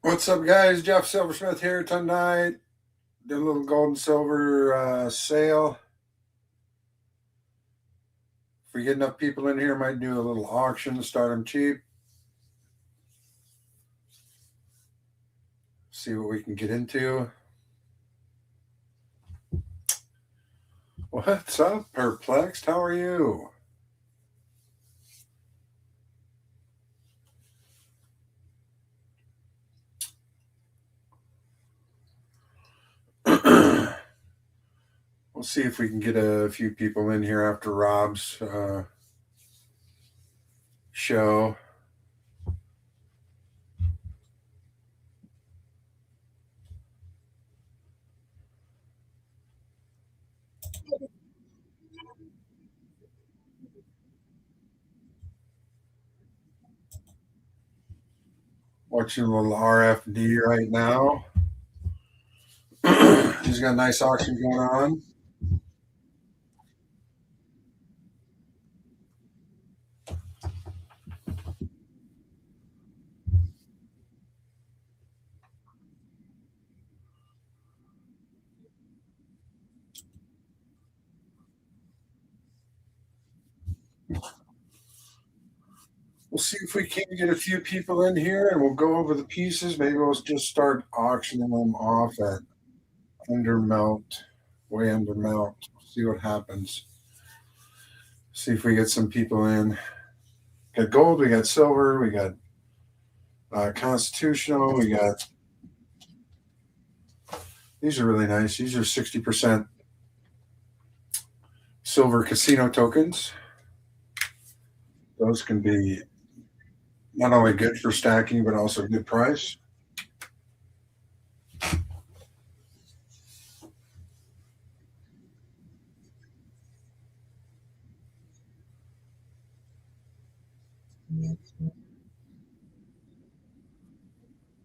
What's up, guys? Jeff Silversmith here tonight. Doing a little gold and silver sale. If we get enough people in here, might do a little auction, start them cheap. See what we can get into. What's up, Perplexed? How are you? We'll see if we can get a few people in here after Rob's show. Watching a little RFD right now. He's got a nice auction going on. We'll see if we can get a few people in here and we'll go over the pieces. Maybe we'll just start auctioning them off at under melt, way under melt. See what happens. See if we get some people in. Got gold, we got silver, we got constitutional, we got. These are really nice. These are 60% silver casino tokens. Those can be not only good for stacking, but also good price.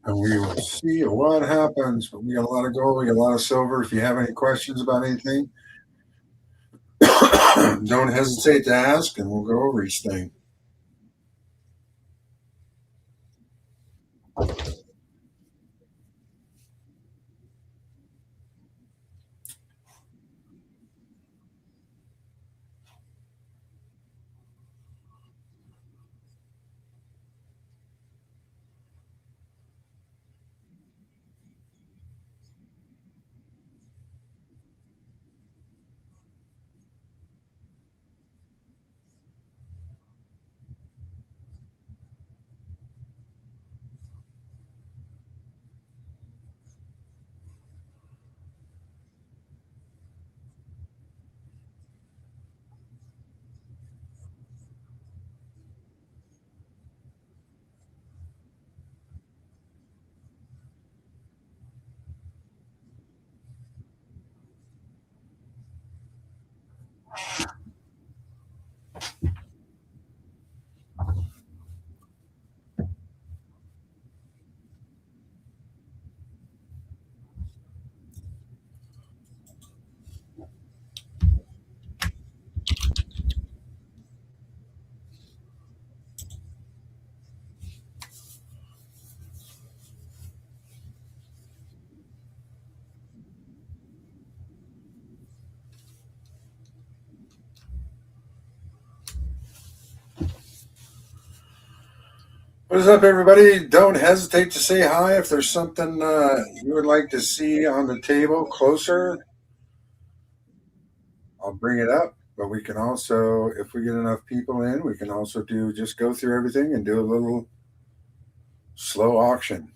And we will see what happens. But we got a lot of gold, we got a lot of silver. If you have any questions about anything, don't hesitate to ask, and we'll go over each thing. What is up, everybody? Don't hesitate to say hi if there's something you would like to see on the table closer. I'll bring it up, but we can also, if we get enough people in, we can also do just go through everything and do a little slow auction.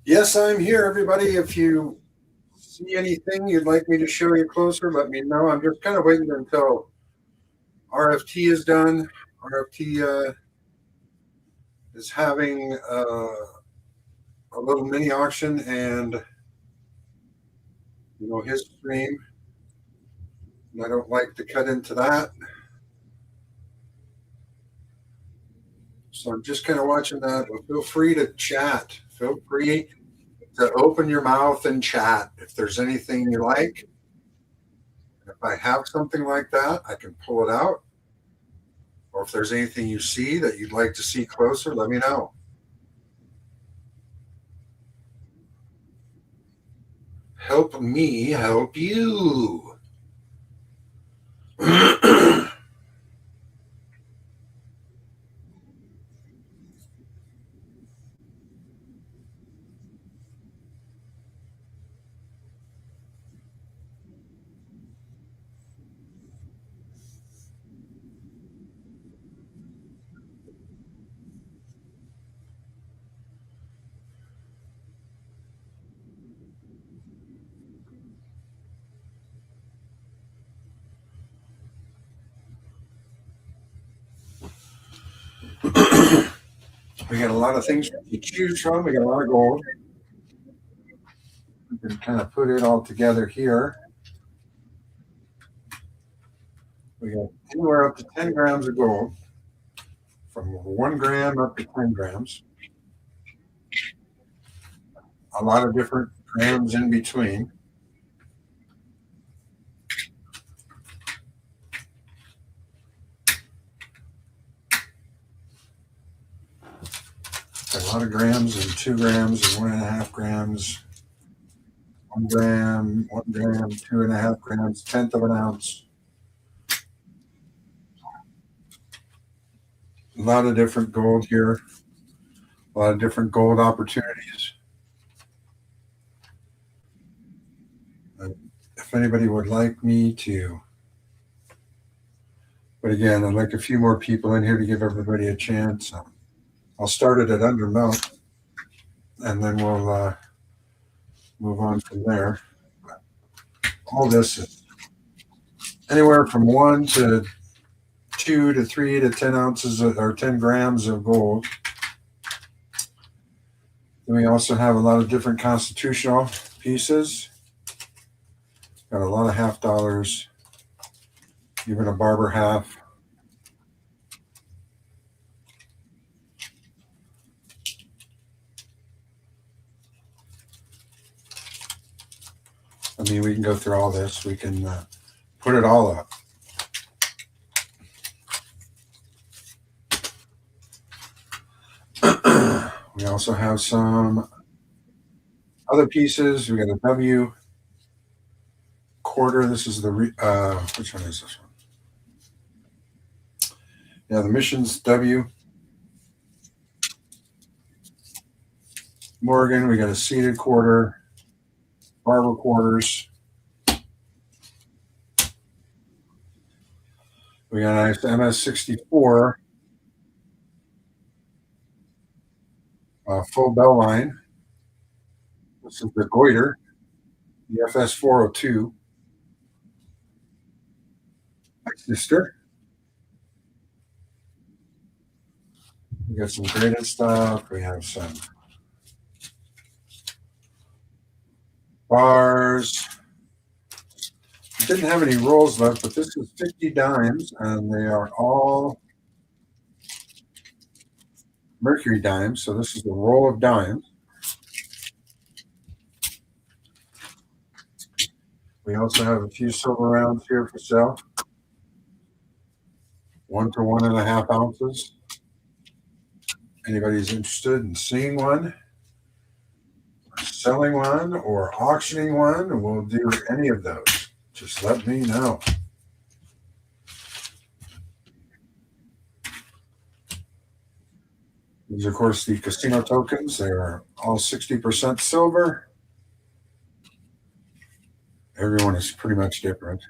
Yes, I'm here, everybody. If you see anything you'd like me to show you closer, let me know. I'm just kind of waiting until RFT is done. RFT is having a little mini auction and his stream. And I don't like to cut into that. So I'm just kind of watching that. But feel free to chat. Feel free to open your mouth and chat. If there's anything you like, if I have something like that, I can pull it out. Or if there's anything you see that you'd like to see closer, let me know. Help me help you. We got a lot of things to choose from. We got a lot of gold. We can kind of put it all together here. We got anywhere up to 10 grams of gold, from 1 gram up to 10 grams. A lot of different grams in between. A lot of grams and 2 grams and 1.5 grams, 1 gram, 1 gram, 2.5 grams, tenth of an ounce. A lot of different gold here, a lot of different gold opportunities. If anybody would like me to, but again, I'd like a few more people in here to give everybody a chance. I'll start it at under melt, and then we'll move on from there. All this is anywhere from 1 to 2 to 3 to 10 ounces or 10 grams of gold. Then we also have a lot of different constitutional pieces. Got a lot of half dollars, even a barber half. I mean, we can go through all this. We can put it all up. We also have some other pieces. We got a W quarter. This is the which one is this one? Yeah, the Missions W. Morgan. We got a seated quarter. Barber quarters. We got a nice MS64 full bell line. This is the goiter, the FS402. My sister. We got some graded stuff. We have some bars. We didn't have any rolls left, but this is 50 dimes, and they are all mercury dimes. So this is the roll of dimes. We also have a few silver rounds here for sale. 1 to 1.5 ounces. Anybody's interested in seeing one, selling one, or auctioning one, we'll do any of those. Just let me know. These are, of course, the casino tokens. They are all 60% silver. Everyone is pretty much different.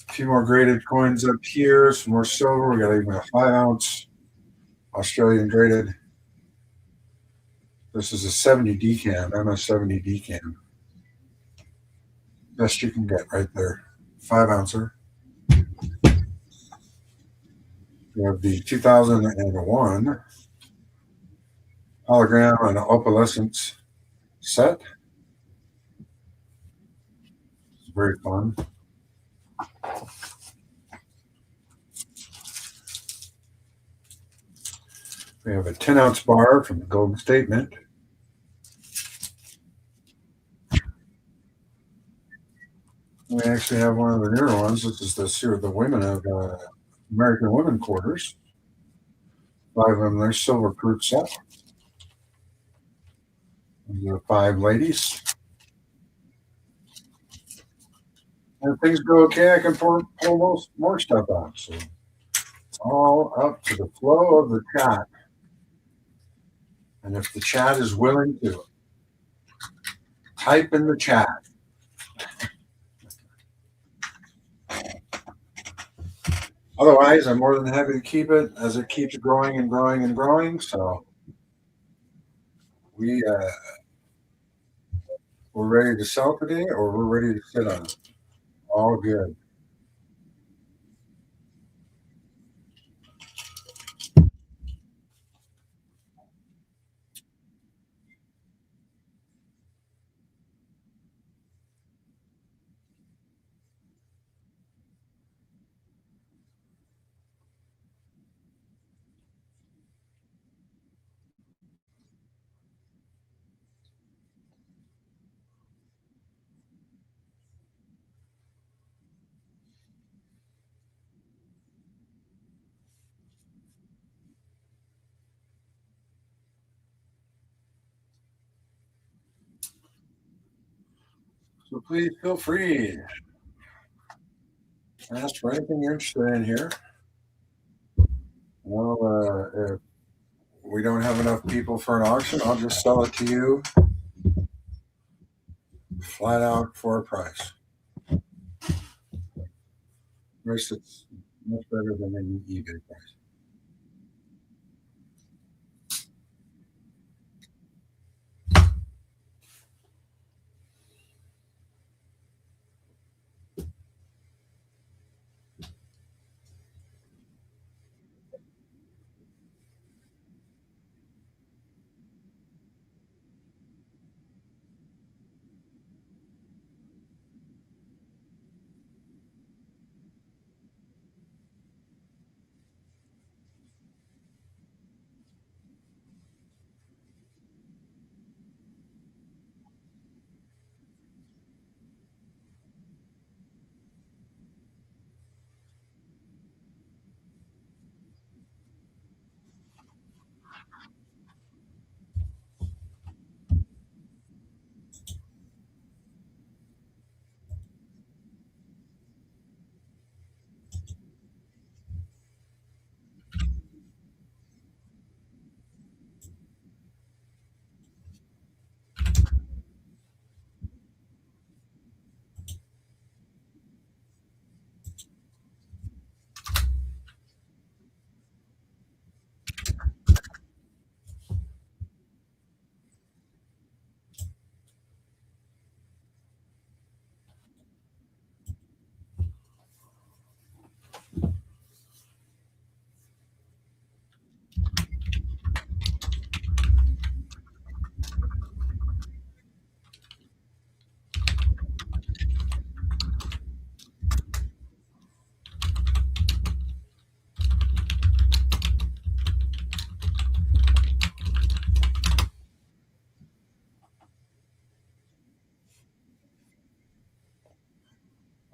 A few more graded coins up here, some more silver. We got even a 5 ounce Australian graded. This is a 70 decant, MS70 decant. Best you can get right there. 5 ouncer. We have the 2001 hologram and opalescence set. It's very fun. We have a 10-ounce bar from the Golden State Mint. We actually have one of the newer ones. This is the women of American Women Quarters. 5 of them. They're silver proof set. These are 5 ladies. And if things go okay, I can pull most more stuff out. So it's all up to the flow of the chat. And if the chat is willing to type in the chat. Otherwise, I'm more than happy to keep it as it keeps growing and growing and growing. So we're ready to sell today, or we're ready to sit on it. All good. So please feel free to ask for anything you're interested in here. Well, if we don't have enough people for an auction, I'll just sell it to you flat out for a price. Price that's much better than any eBay price.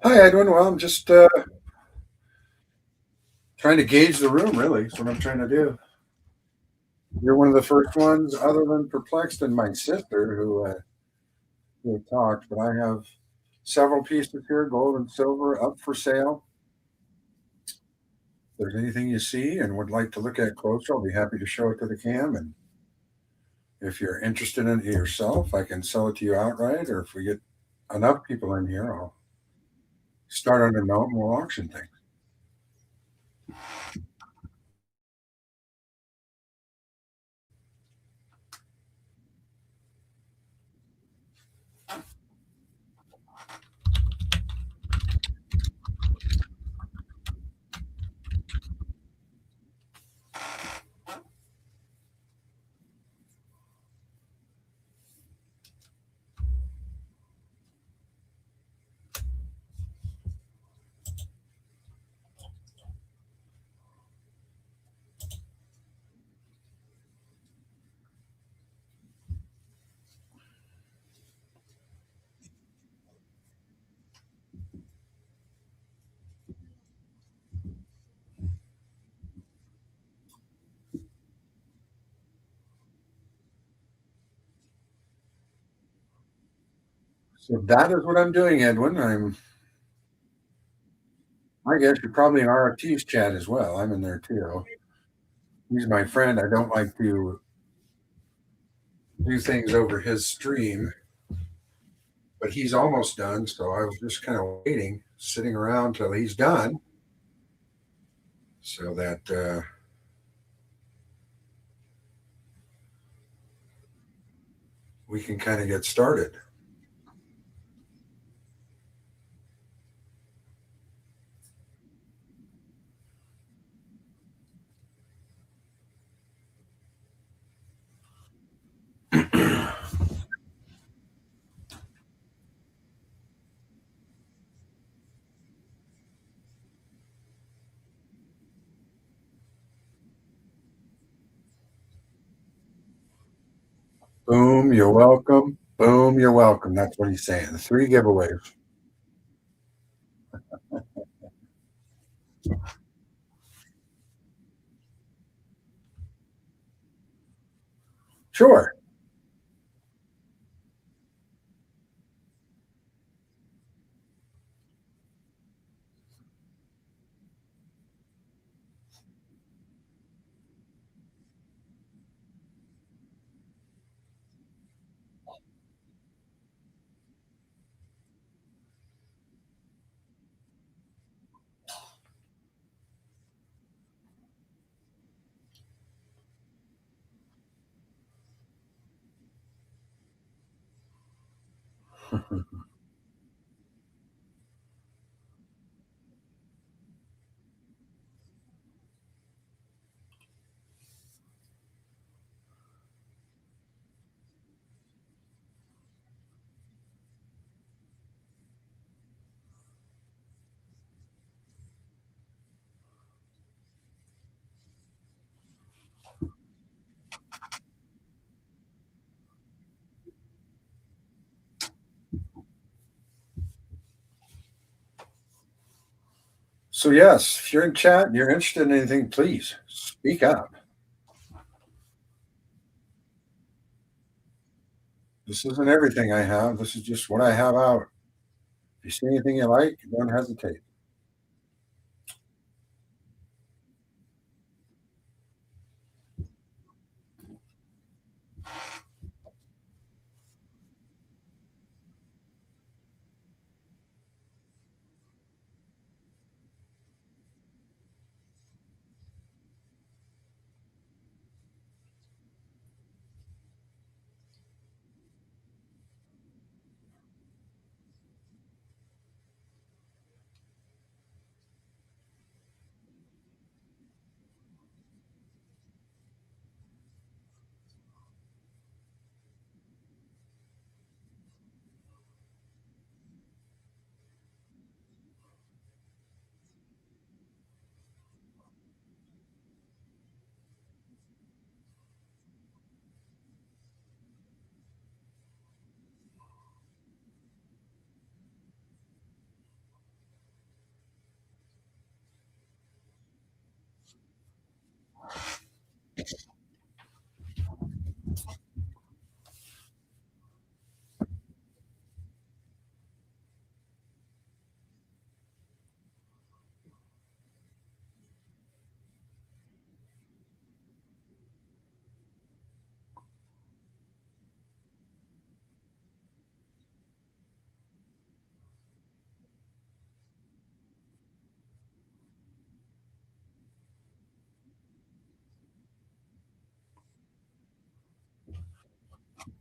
Hi, Edwin. Well, I'm just trying to gauge the room, really. That's what I'm trying to do. You're one of the first ones, other than Perplexed and my sister, who talked, but I have several pieces here, gold and silver, up for sale. If there's anything you see and would like to look at closer, I'll be happy to show it to the cam. And if you're interested in it yourself, I can sell it to you outright. Or if we get enough people in here, I'll start under note and we'll auction things. So that is what I'm doing, Edwin. I guess you're probably in RFT's chat as well. I'm in there too. He's my friend. I don't like to do things over his stream, but he's almost done. So I was just kind of waiting, sitting around till he's done so that we can kind of get started. Boom, you're welcome. Boom, you're welcome. That's what he's saying. The three giveaways. Sure. So, yes, if you're in chat and you're interested in anything, please speak up. This isn't everything I have. This is just what I have out. If you see anything you like, don't hesitate.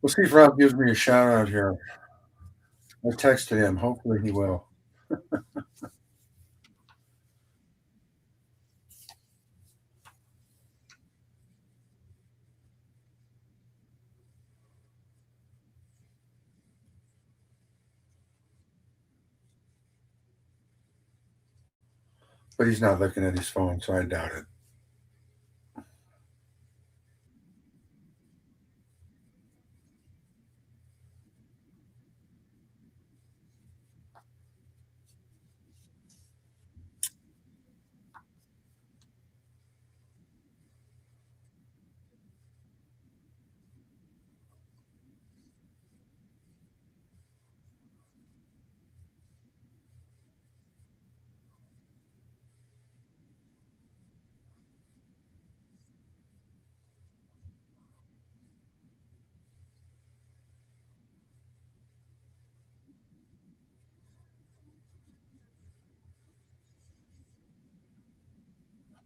We'll see if Rob gives me a shout out here. I texted him. Hopefully, he will. But he's not looking at his phone, so I doubt it.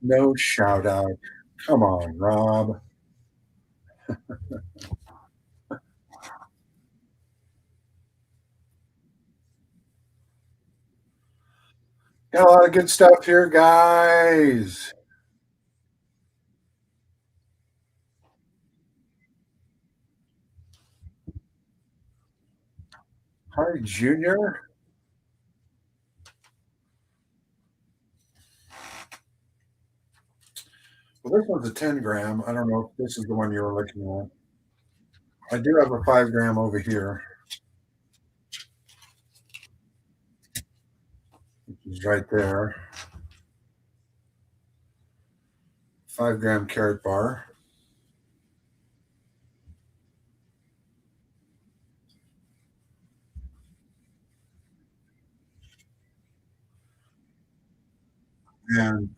No shout out. Come on, Rob. Got a lot of good stuff here, guys. Hi, Junior. Well, this one's a 10 gram. I don't know if this is the one you were looking at. I do have a 5 gram over here, which is right there. 5 gram carrot bar. And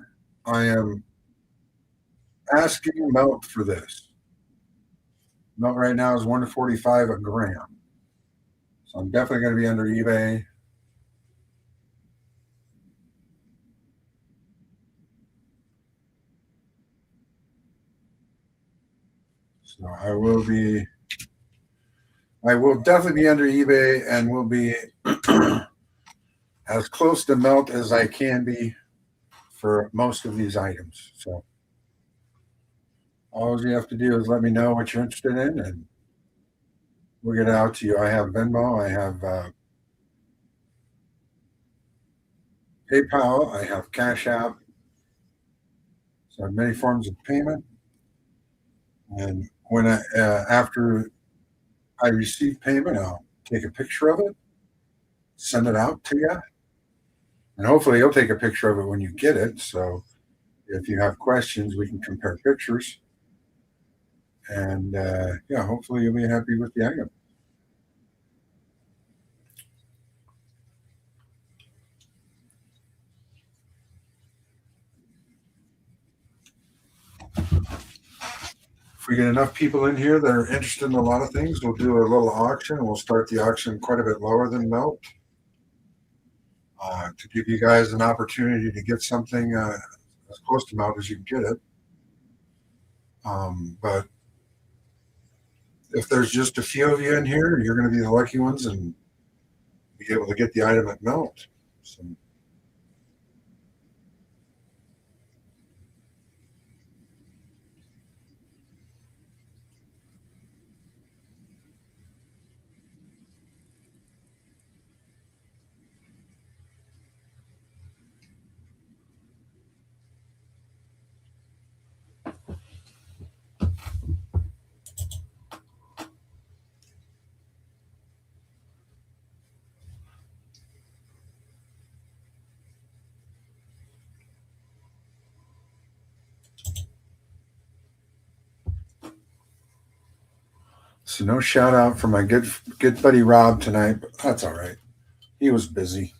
I am asking melt for this. Melt right now is 145 a gram. So I'm definitely going to be under eBay. So I will definitely be under eBay and will be as close to melt as I can be for most of these items. So all you have to do is let me know what you're interested in and we'll get it out to you. I have Venmo, I have PayPal, I have Cash App. So I have many forms of payment. And when after I receive payment, I'll take a picture of it, send it out to you, and hopefully you'll take a picture of it when you get it. So if you have questions, we can compare pictures, and yeah, hopefully you'll be happy with the item. If we get enough people in here that are interested in a lot of things, we'll do a little auction. We'll start the auction quite a bit lower than melt to give you guys an opportunity to get something as close to melt as you can get it. But if there's just a few of you in here, you're going to be the lucky ones and be able to get the item at melt. So, so no shout out for my good buddy Rob tonight, but that's all right. He was busy.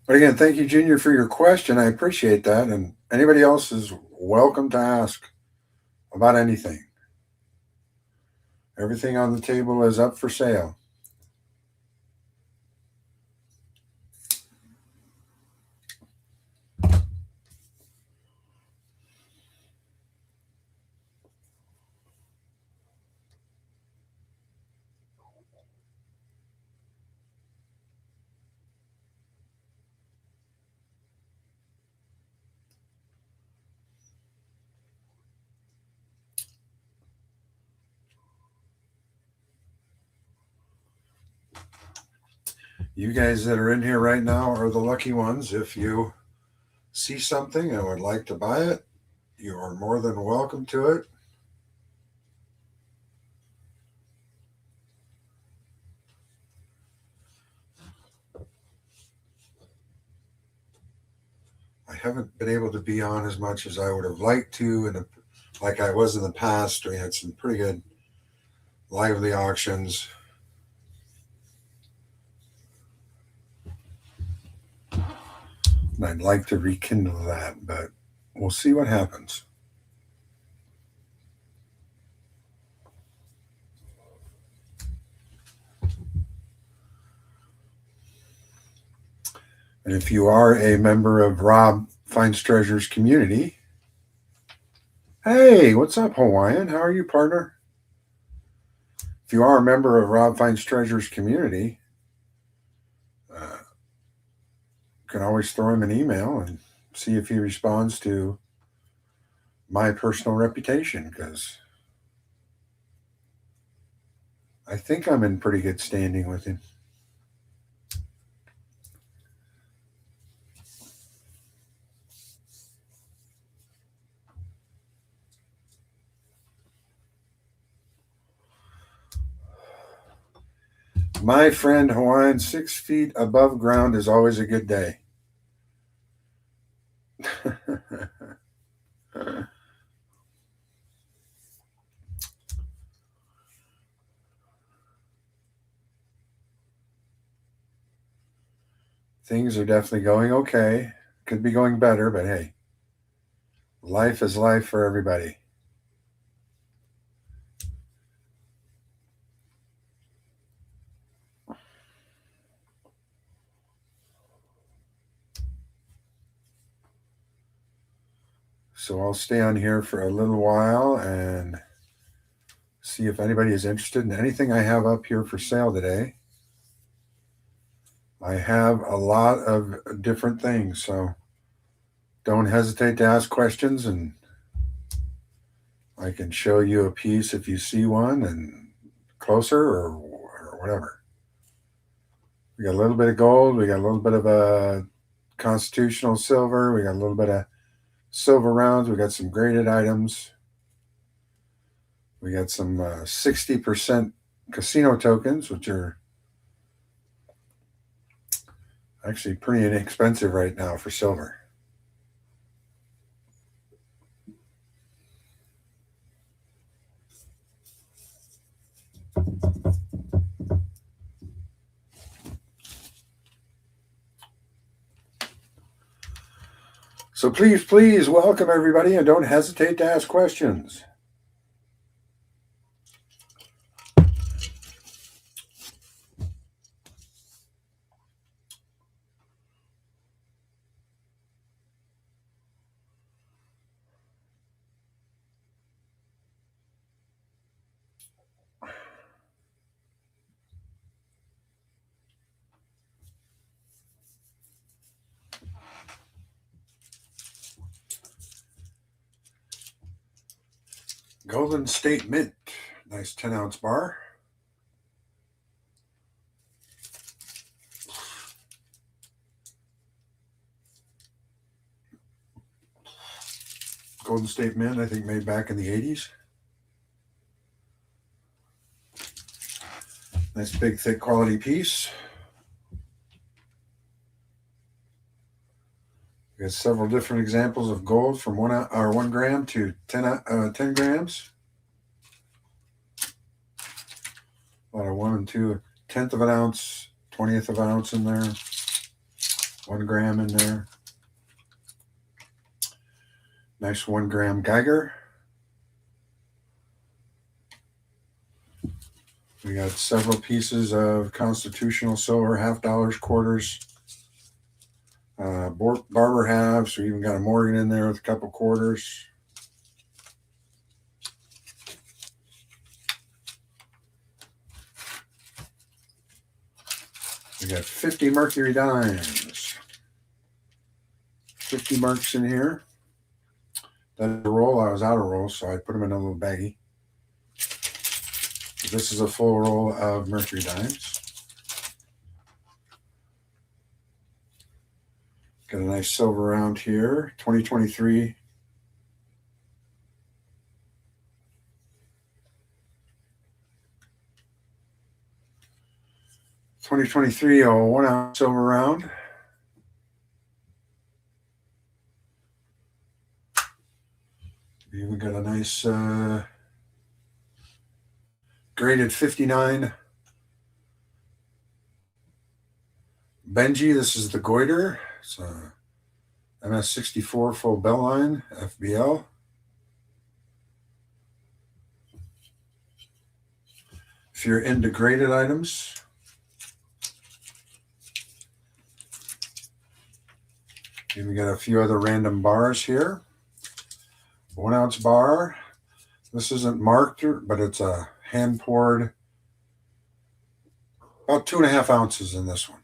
But again, thank you, Junior, for your question. I appreciate that. And anybody else is welcome to ask about anything. Everything on the table is up for sale. You guys that are in here right now are the lucky ones. If you see something and would like to buy it, you are more than welcome to it. I haven't been able to be on as much as I would have liked to, and like I was in the past. We had some pretty good lively auctions. And I'd like to rekindle that, but we'll see what happens. And if you are a member of Rob Finds Treasures community, hey, what's up, Hawaiian? How are you, partner? If you are a member of Rob Finds Treasures community, you can always throw him an email and see if he responds to my personal reputation, because I think I'm in pretty good standing with him. My friend Hawaiian, 6 feet above ground is always a good day. Things are definitely going okay. Could be going better, but hey, life is life for everybody. So I'll stay on here for a little while and see if anybody is interested in anything I have up here for sale today. I have a lot of different things, so don't hesitate to ask questions, and I can show you a piece if you see one and closer or whatever. We got a little bit of gold, we got a little bit of a constitutional silver, we got a little bit of silver rounds, we got some graded items, we got some 60% casino tokens, which are actually pretty inexpensive right now for silver. So please welcome everybody, and don't hesitate to ask questions. Golden State Mint, nice 10-ounce bar. Golden State Mint, I think made back in the 80s. Nice big thick quality piece. We got several different examples of gold from 1 gram to 10 grams. A lot of 1 and 2/10 of an ounce, 20th of an ounce in there, 1 gram in there. Nice 1 gram Geiger. We got several pieces of constitutional silver, $half, quarters, barber halves. We even got a Morgan in there with a couple quarters. We got 50 Mercury dimes. 50 marks in here. That's a roll. I was out of roll, so I put them in a little baggie. This is a full roll of Mercury dimes. Got a nice silver round here, 2023. A 1-ounce silver round. We even got a nice graded 59. Benji, this is the goiter. It's a MS64 full bell line, FBL. If you're into graded items, we got a few other random bars here. 1 ounce bar. This isn't marked, but it's a hand poured, about 2.5 ounces in this one.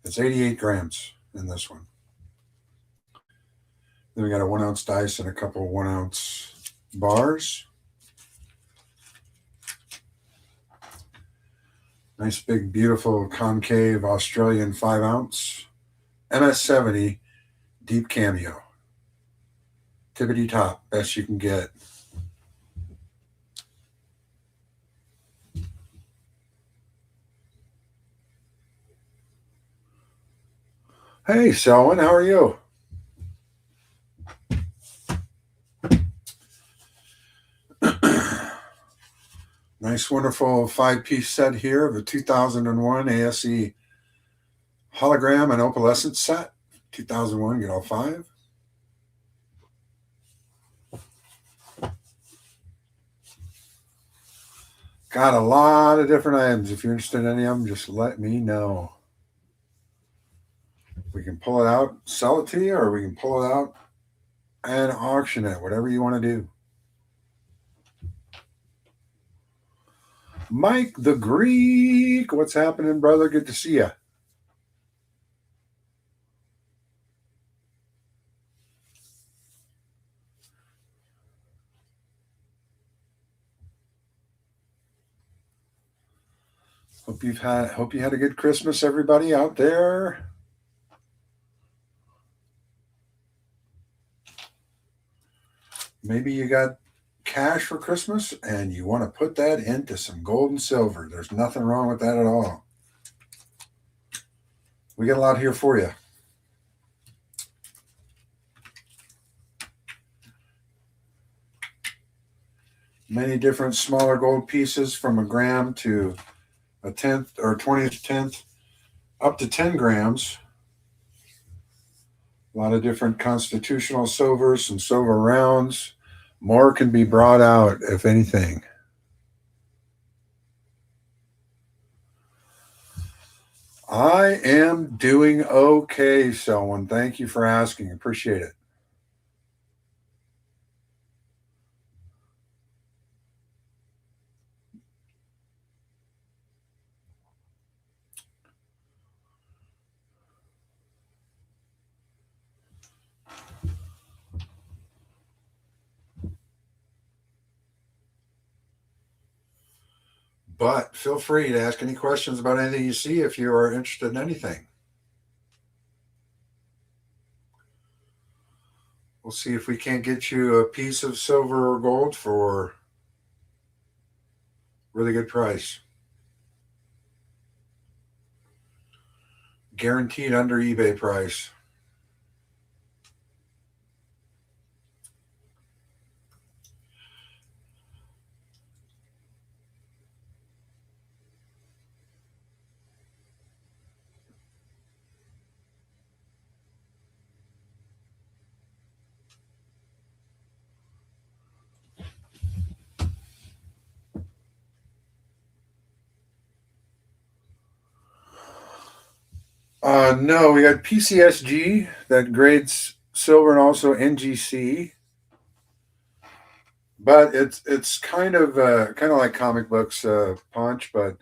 It's 88 grams in this one. Then we got a 1 ounce dice and a couple of 1 ounce bars. Nice big beautiful concave Australian 5 ounce MS70 deep cameo. Tippity top, best you can get. Hey, Selwyn, how are you? Nice, wonderful 5-piece set here of a 2001 ASE hologram and opalescent set. 2001, get all 5. Got a lot of different items. If you're interested in any of them, just let me know. We can pull it out, sell it to you, or we can pull it out and auction it, whatever you want to do. Mike the Greek, what's happening, brother? Good to see you. Hope you had a good Christmas, everybody out there. Maybe you got cash for Christmas and you want to put that into some gold and silver. There's nothing wrong with that at all. We got a lot here for you. Many different smaller gold pieces from a gram to a 10th or 20th tenth up to 10 grams. A lot of different constitutional silvers, some silver rounds. More can be brought out, if anything. I am doing okay, Selwyn. Thank you for asking. Appreciate it. But feel free to ask any questions about anything you see if you are interested in anything. We'll see if we can't get you a piece of silver or gold for a really good price. Guaranteed under eBay price. No, we got PCSG that grades silver and also NGC, but it's kind of like comic books, Punch, but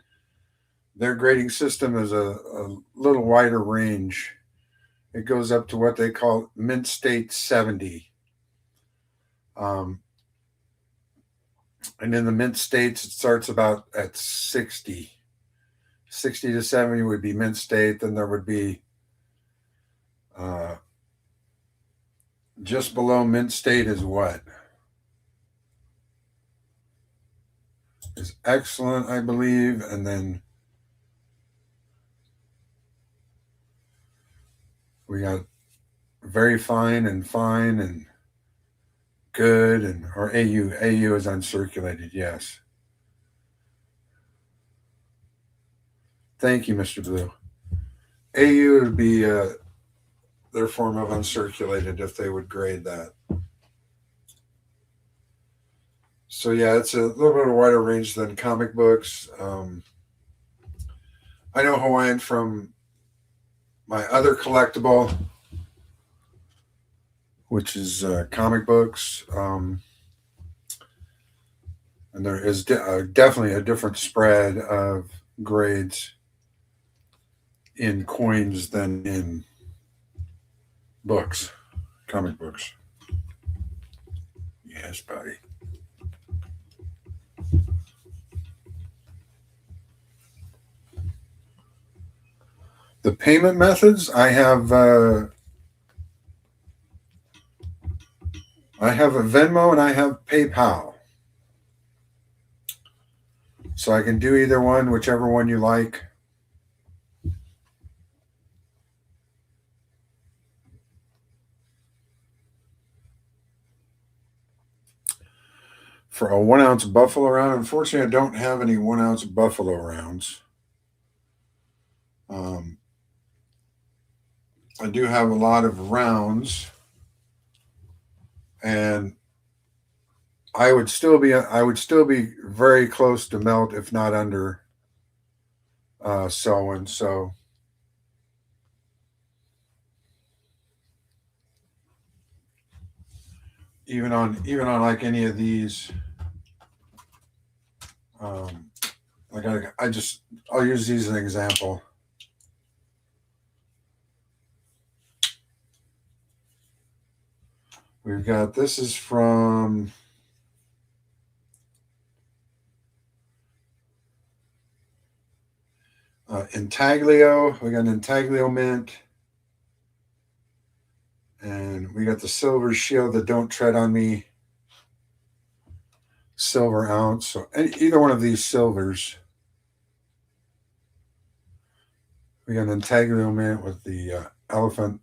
their grading system is a little wider range. It goes up to what they call mint state 70. And in the mint states, it starts about at 60. 60 to 70 would be mint state. Then there would be just below mint state is what? Is excellent, I believe. And then we got very fine and good, and or AU is uncirculated, yes. Thank you, Mr. Blue. AU would be their form of uncirculated if they would grade that. So yeah, it's a little bit of a wider range than comic books. I know Hawaiian from my other collectible, which is comic books. And there is definitely a different spread of grades in coins than in books, comic books. Yes, buddy. The payment methods, I have a Venmo and I have PayPal. So I can do either one, whichever one you like. For a 1 ounce buffalo round, unfortunately, I don't have any 1 ounce buffalo rounds. I do have a lot of rounds, and I would still be very close to melt, if not under Selwyn. So even on like any of these, like I'll use these as an example. We've got, this is from Intaglio. We got an Intaglio mint. And we got the Silver Shield, the Don't Tread on Me silver ounce. So either one of these silvers. We got an Intaglio mint with the elephant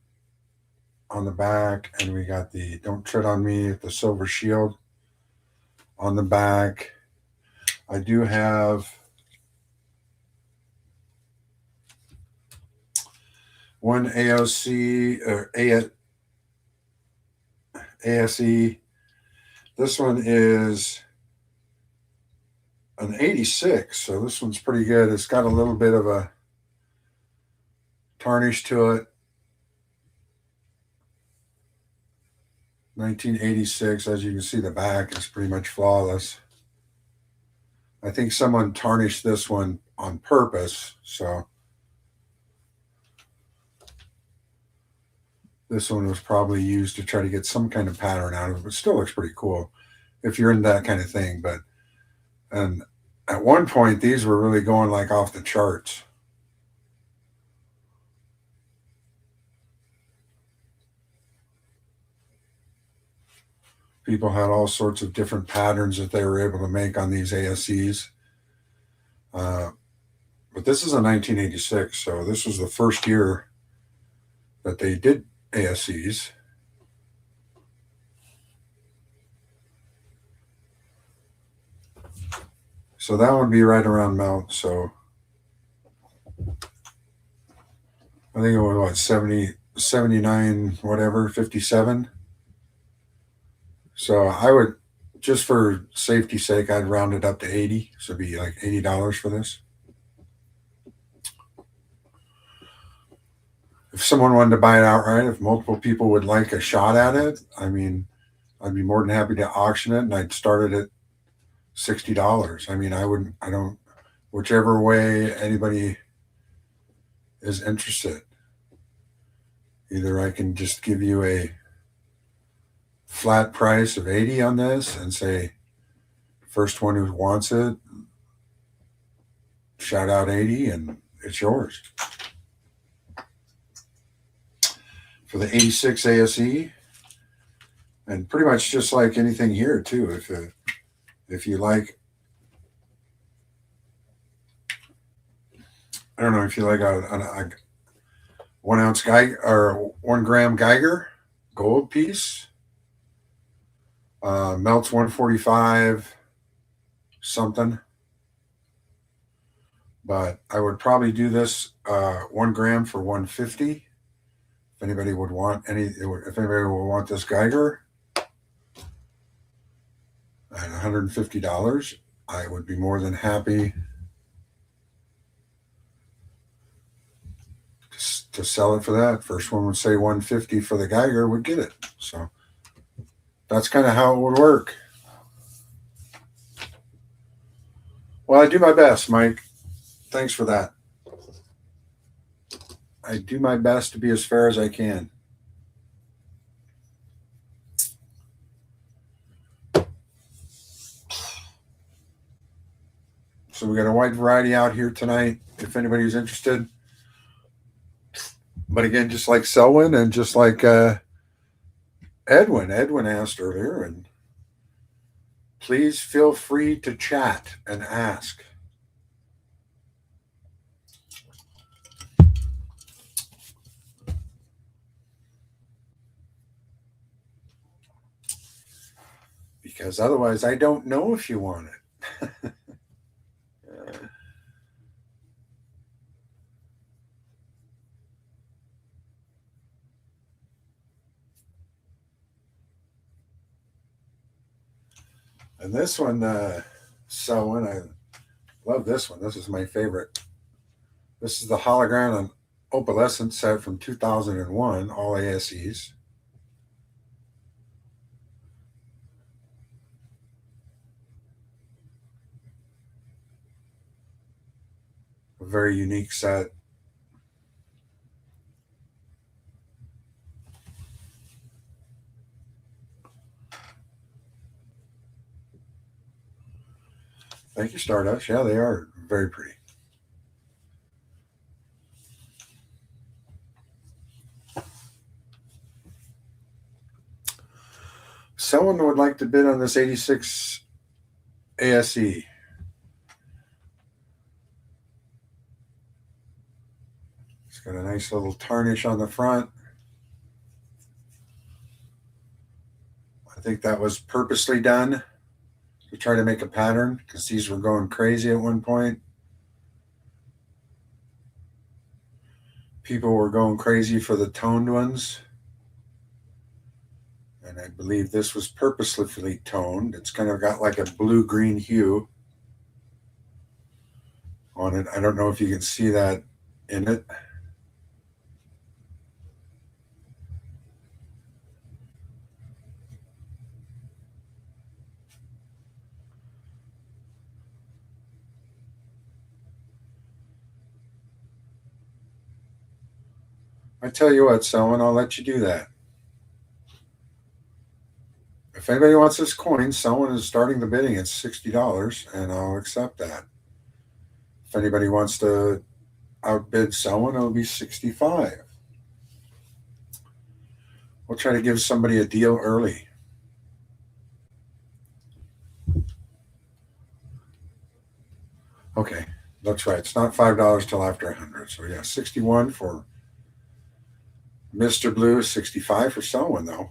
on the back, and we got the Don't Tread on Me, the Silver Shield on the back. I do have one AOC or ASE. This one is an 86, so this one's pretty good. It's got a little bit of a tarnish to it. 1986, as you can see, the back is pretty much flawless. I think someone tarnished this one on purpose, so this one was probably used to try to get some kind of pattern out of it, but still looks pretty cool if you're in that kind of thing. But and at one point, these were really going like off the charts. People had all sorts of different patterns that they were able to make on these ASCs. But this is a 1986, so this was the first year that they did ASCs. So that would be right around melt. So I think it was what, 70, 79, whatever, 57. So I would, just for safety's sake, I'd round it up to 80. So it'd be like $80 for this. If someone wanted to buy it outright, if multiple people would like a shot at it, I mean, I'd be more than happy to auction it, and I'd start it at $60. I mean, I don't, whichever way anybody is interested. Either I can just give you a flat price of 80 on this and say, first one who wants it, shout out 80 and it's yours. For the 86 ASE, and pretty much just like anything here too, if you like, I don't know if you like a 1 ounce Geiger or 1 gram Geiger gold piece, melts 145 something. but I would probably do this 1 gram for 150. If anybody would want if anybody would want this Geiger at $150, I would be more than happy to sell it for that. First one would say 150 for the Geiger would get it. So that's kind of how it would work. Well, I do my best, Mike. Thanks for that. I do my best to be as fair as I can. So we got a wide variety out here tonight if anybody's interested. But again, just like Selwyn and just like Edwin asked earlier, and please feel free to chat and ask. Because otherwise I don't know if you want it. And this one, Selwyn, I love this one. This is my favorite. This is the hologram on opalescent set from 2001, all ASEs. A very unique set. Thank you, Stardust. Yeah, they are very pretty. Someone would like to bid on this 86 ASE. It's got a nice little tarnish on the front. I think that was purposely done to try to make a pattern because these were going crazy at one point. People were going crazy for the toned ones. And I believe this was purposefully toned. It's kind of got like a blue-green hue on it. I don't know if you can see that in it. I tell you what, Selwyn, I'll let you do that. If anybody wants this coin, Selwyn is starting the bidding at $60, and I'll accept that. If anybody wants to outbid Selwyn, it'll be 65. We'll try to give somebody a deal early. Okay, that's right. It's not $5 till after 100. So yeah, 61 for Mr. Blue, 65 for Selwyn, though.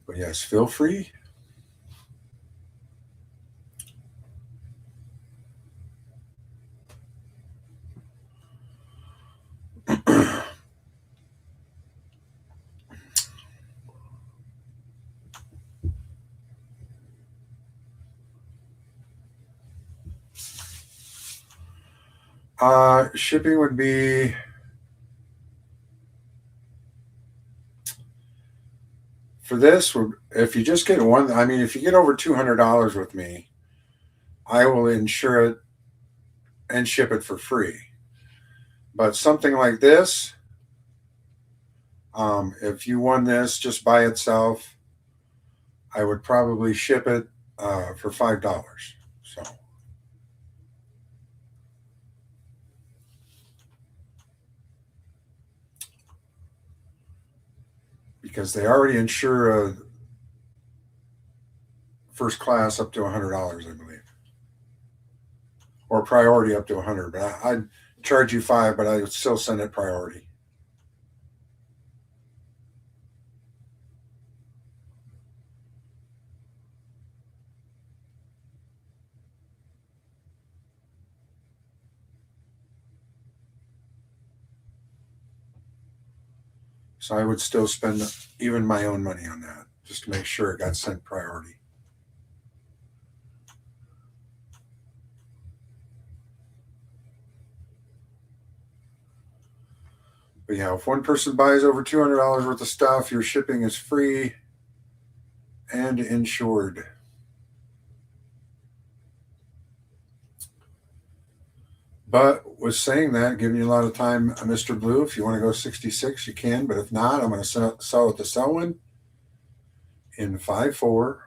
But yes, feel free. Shipping would be for this. If you just get one, I mean, if you get over $200 with me, I will insure it and ship it for free. But something like this, if you won this just by itself, I would probably ship it for $5. So. Because they already insure a first class up to $100, I believe, or priority up to 100. But I'd charge you $5, but I would still send it priority. So I would still spend even my own money on that just to make sure it got sent priority. But yeah, if one person buys over $200 worth of stuff, your shipping is free and insured. But with saying that, giving you a lot of time, Mr. Blue, if you want to go 66, you can. But if not, I'm going to sell it to Selwyn in 5, 4,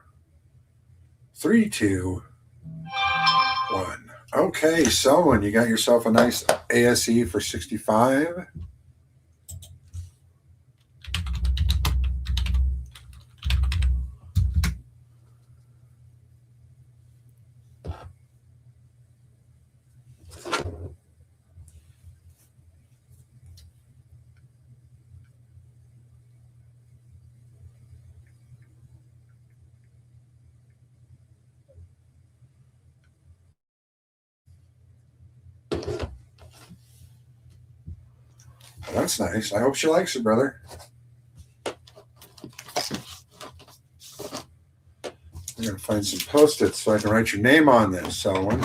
3, 2, 1. Okay, Selwyn, you got yourself a nice ASE for 65. Well, that's nice. I hope she likes it, brother. I'm going to find some Post-its so I can write your name on this, Selwyn.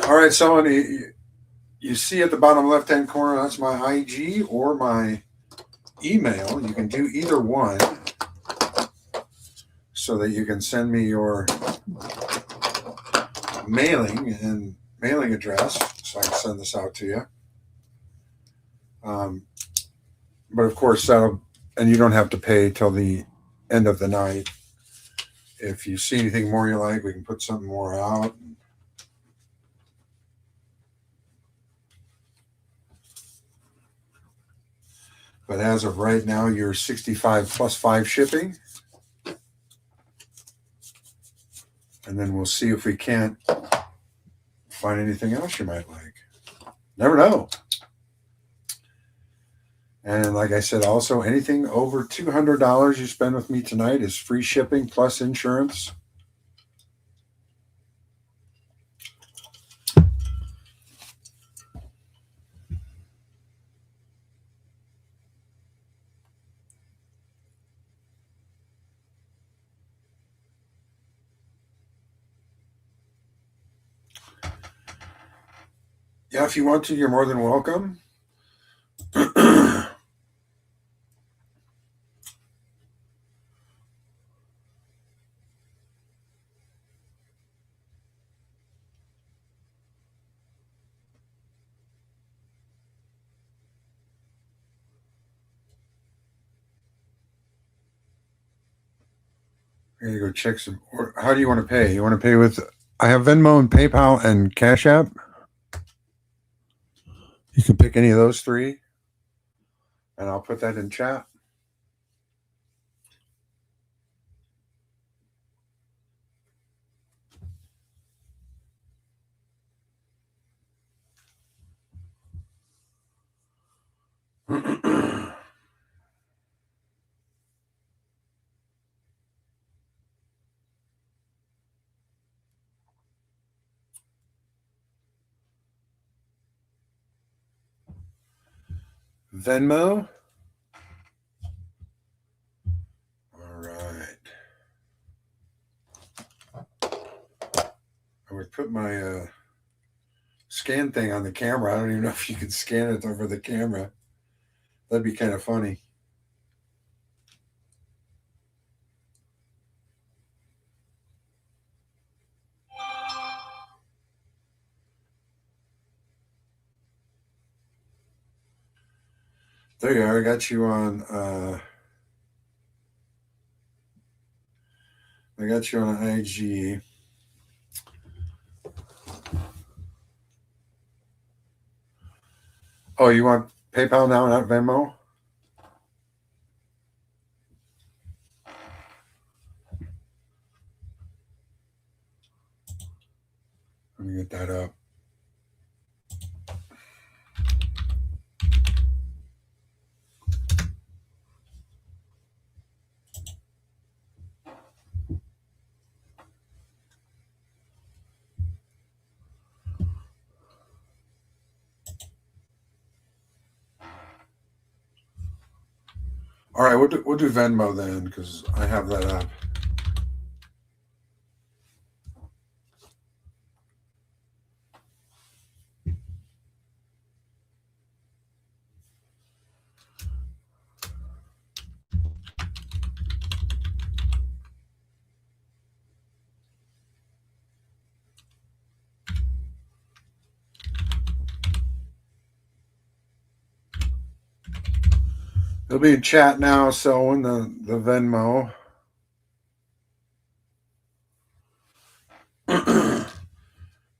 All right, Selwyn, you see at the bottom left-hand corner, that's my IG or my email. You can do either one so that you can send me your mailing address so I can send this out to you. But of course, and you don't have to pay till the end of the night. If you see anything more you like, we can put something more out. But as of right now, you're 65 plus 5 shipping. And then we'll see if we can't find anything else you might like. Never know. And like I said, also anything over $200 you spend with me tonight is free shipping plus insurance. Yeah, if you want to, you're more than welcome. I'm gonna go check some. How do you want to pay? You want to pay with? I have Venmo and PayPal and Cash App. You can pick any of those three, and I'll put that in chat. Venmo. All right. I would put my scan thing on the camera. I don't even know if you can scan it over the camera. That'd be kind of funny. There you are. I got you on. I got you on IG. Oh, you want PayPal now, not Venmo? Let me get that up. All right, we'll do Venmo then because I have that up. It'll be in chat now, so in the Venmo.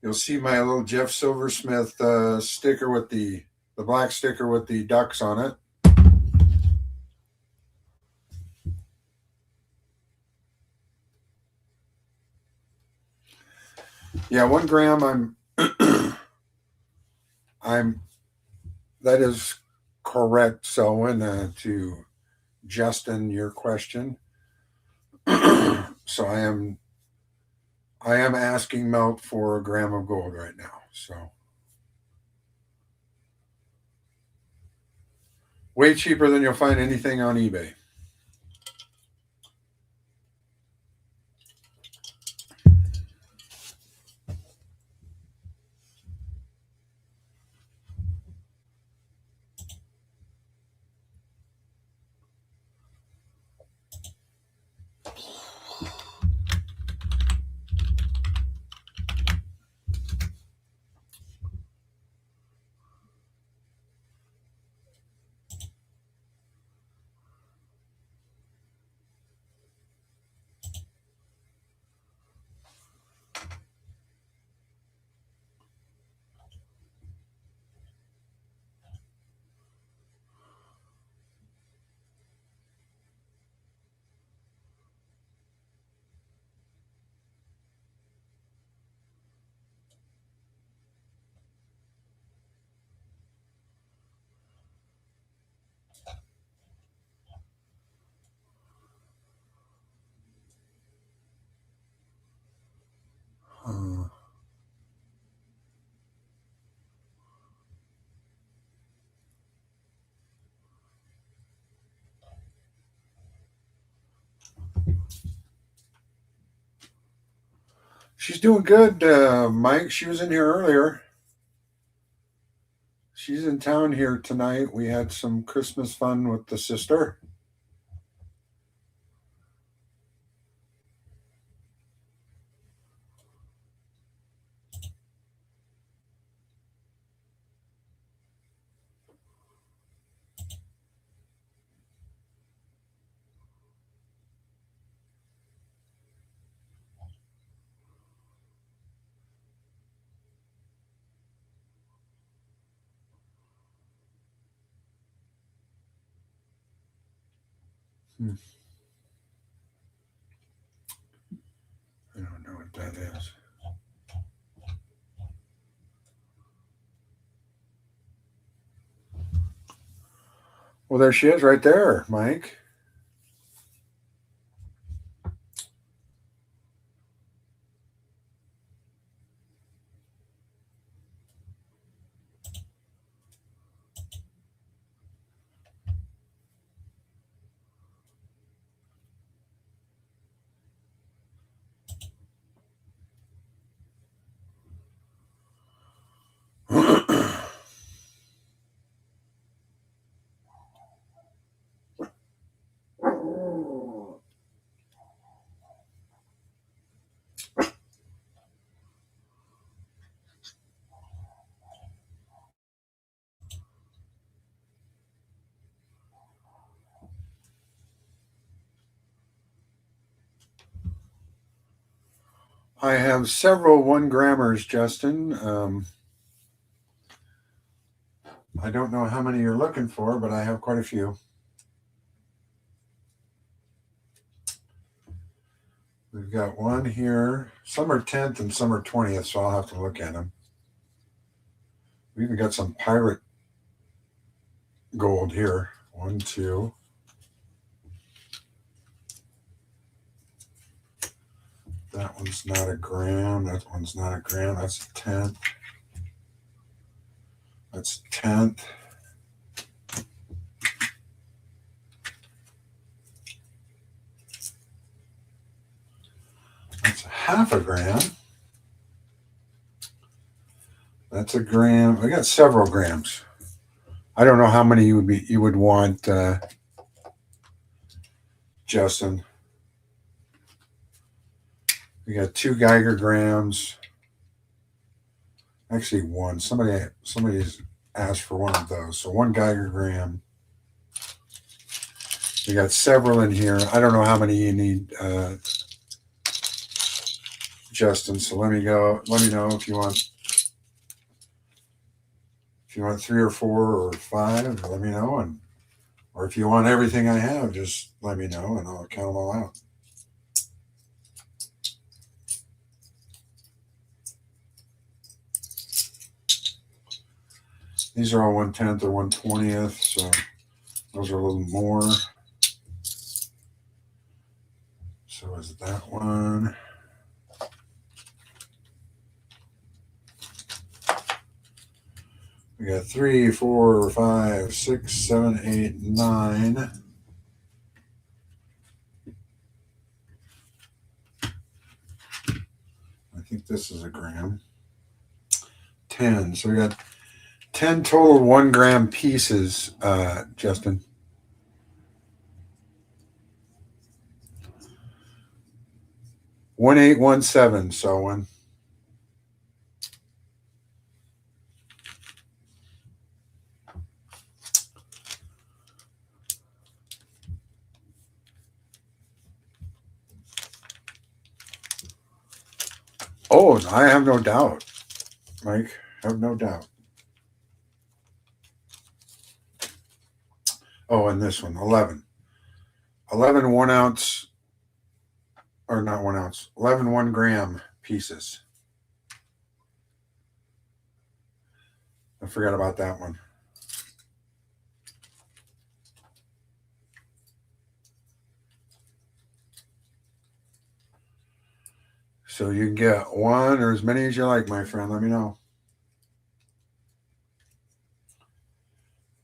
You'll see my little Jeff Silversmith sticker with the black sticker with the ducks on it. Yeah, 1 gram. I'm that is correct. So, to Justin, your question. So I am asking Melt for 1 gram of gold right now. So way cheaper than you'll find anything on eBay. Uh, she's doing good, Mike. She was in here earlier. She's in town here tonight. We had some Christmas fun with the sister. Hmm. I don't know what that is. Well, there she is right there, Mike. I have several 1 grammers, Justin. I don't know how many you're looking for, but I have quite a few. We've got one here. Some are 10th and some are 20th, so I'll have to look at them. We even got some pirate gold here. 1, 2. That one's not a gram. That one's not a gram. That's a 10th. That's 10th. half a gram. That's a gram. I got several grams. I don't know how many you would want, Justin. We got 2 Geiger grams. Actually, one. Somebody's asked for one of those. So 1 Geiger gram. We got several in here. I don't know how many you need, Justin. So let me know if you want 3 or 4 or 5. Let me know, or if you want everything I have, just let me know and I'll count them all out. These are all 1/10 or 1/20th, so those are a little more. So is that one? We got 3, 4, 5, 6, 7, 8, 9. I think this is a gram. 10. So we got 10 total 1 gram pieces, Justin. $1817, so one. Oh, I have no doubt, Mike. I have no doubt. Oh, and this one, 11. 11 1 ounce, or not 1 ounce, 11 1 gram pieces. I forgot about that one. So you can get one or as many as you like, my friend. Let me know.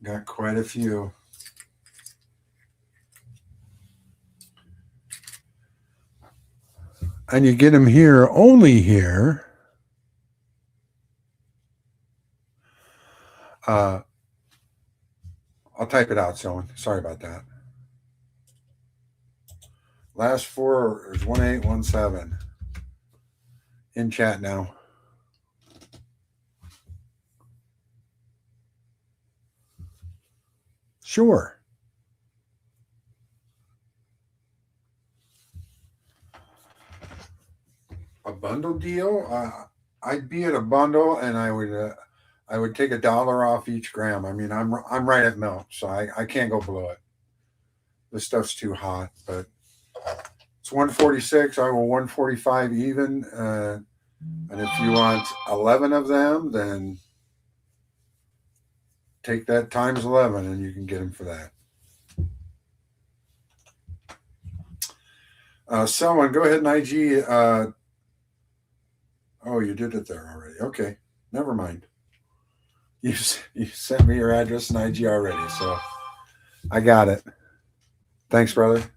Got quite a few. And you get them here, only here. I'll type it out, someone. Sorry about that. Last 4 is 1817. In chat now. Sure. A bundle deal? I'd be at a bundle, and I would take $1 off each gram. I mean, I'm right at melt, so I can't go below it. This stuff's too hot, but it's 146. I will 145 even. And if you want 11 of them, then take that times 11, and you can get them for that. Someone, go ahead and IG. Oh, you did it there already. Okay, never mind. You sent me your address and IG already, so I got it. Thanks, brother.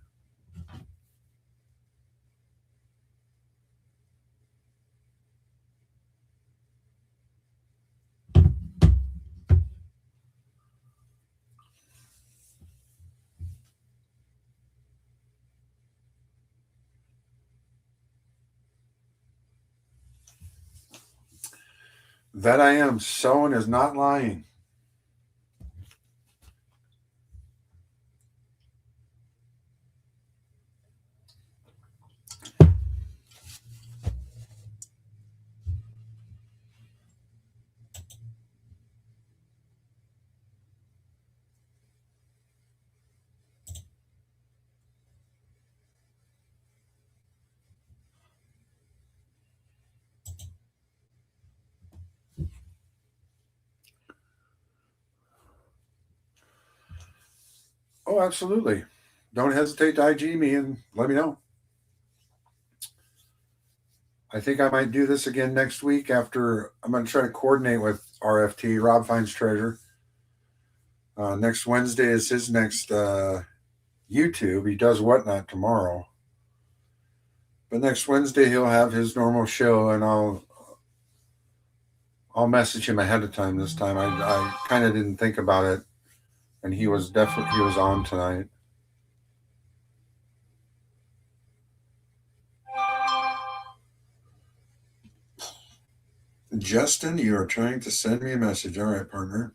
That I am. Someone is not lying. Oh, absolutely. Don't hesitate to IG me and let me know. I think I might do this again next week after I'm going to try to coordinate with RFT, Rob Finds Treasure. Next Wednesday is his next YouTube. He does Whatnot tomorrow. But next Wednesday he'll have his normal show, and I'll message him ahead of time this time. I kind of didn't think about it, and he was on tonight. Justin, you are trying to send me a message. All right, partner.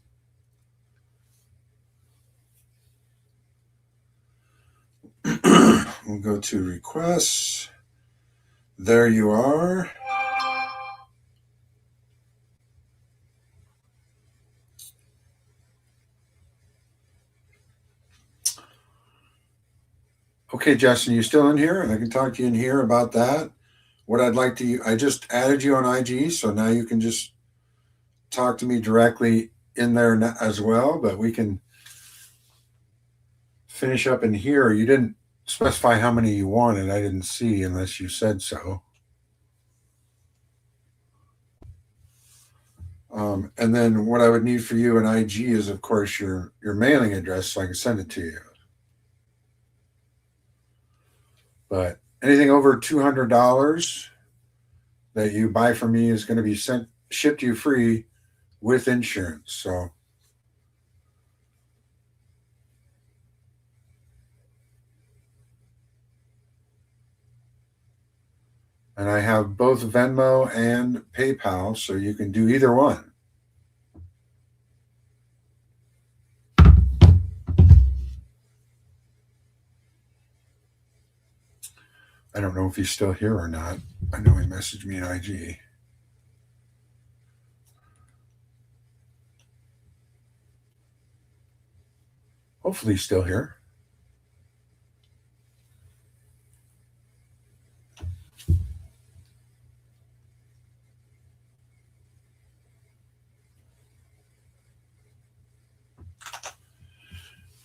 We'll go to requests. There you are. Okay, Justin, you still in here? I can talk to you in here about that. What I'd like to, I just added you on IG, so now you can just talk to me directly in there as well, but we can finish up in here. You didn't specify how many you wanted. I didn't see unless you said so. And then what I would need for you in IG is, of course, your mailing address so I can send it to you. But anything over $200 that you buy from me is going to be shipped to you free with insurance. So and I have both Venmo and PayPal, so you can do either one. I don't know if he's still here or not. I know he messaged me in IG. Hopefully he's still here.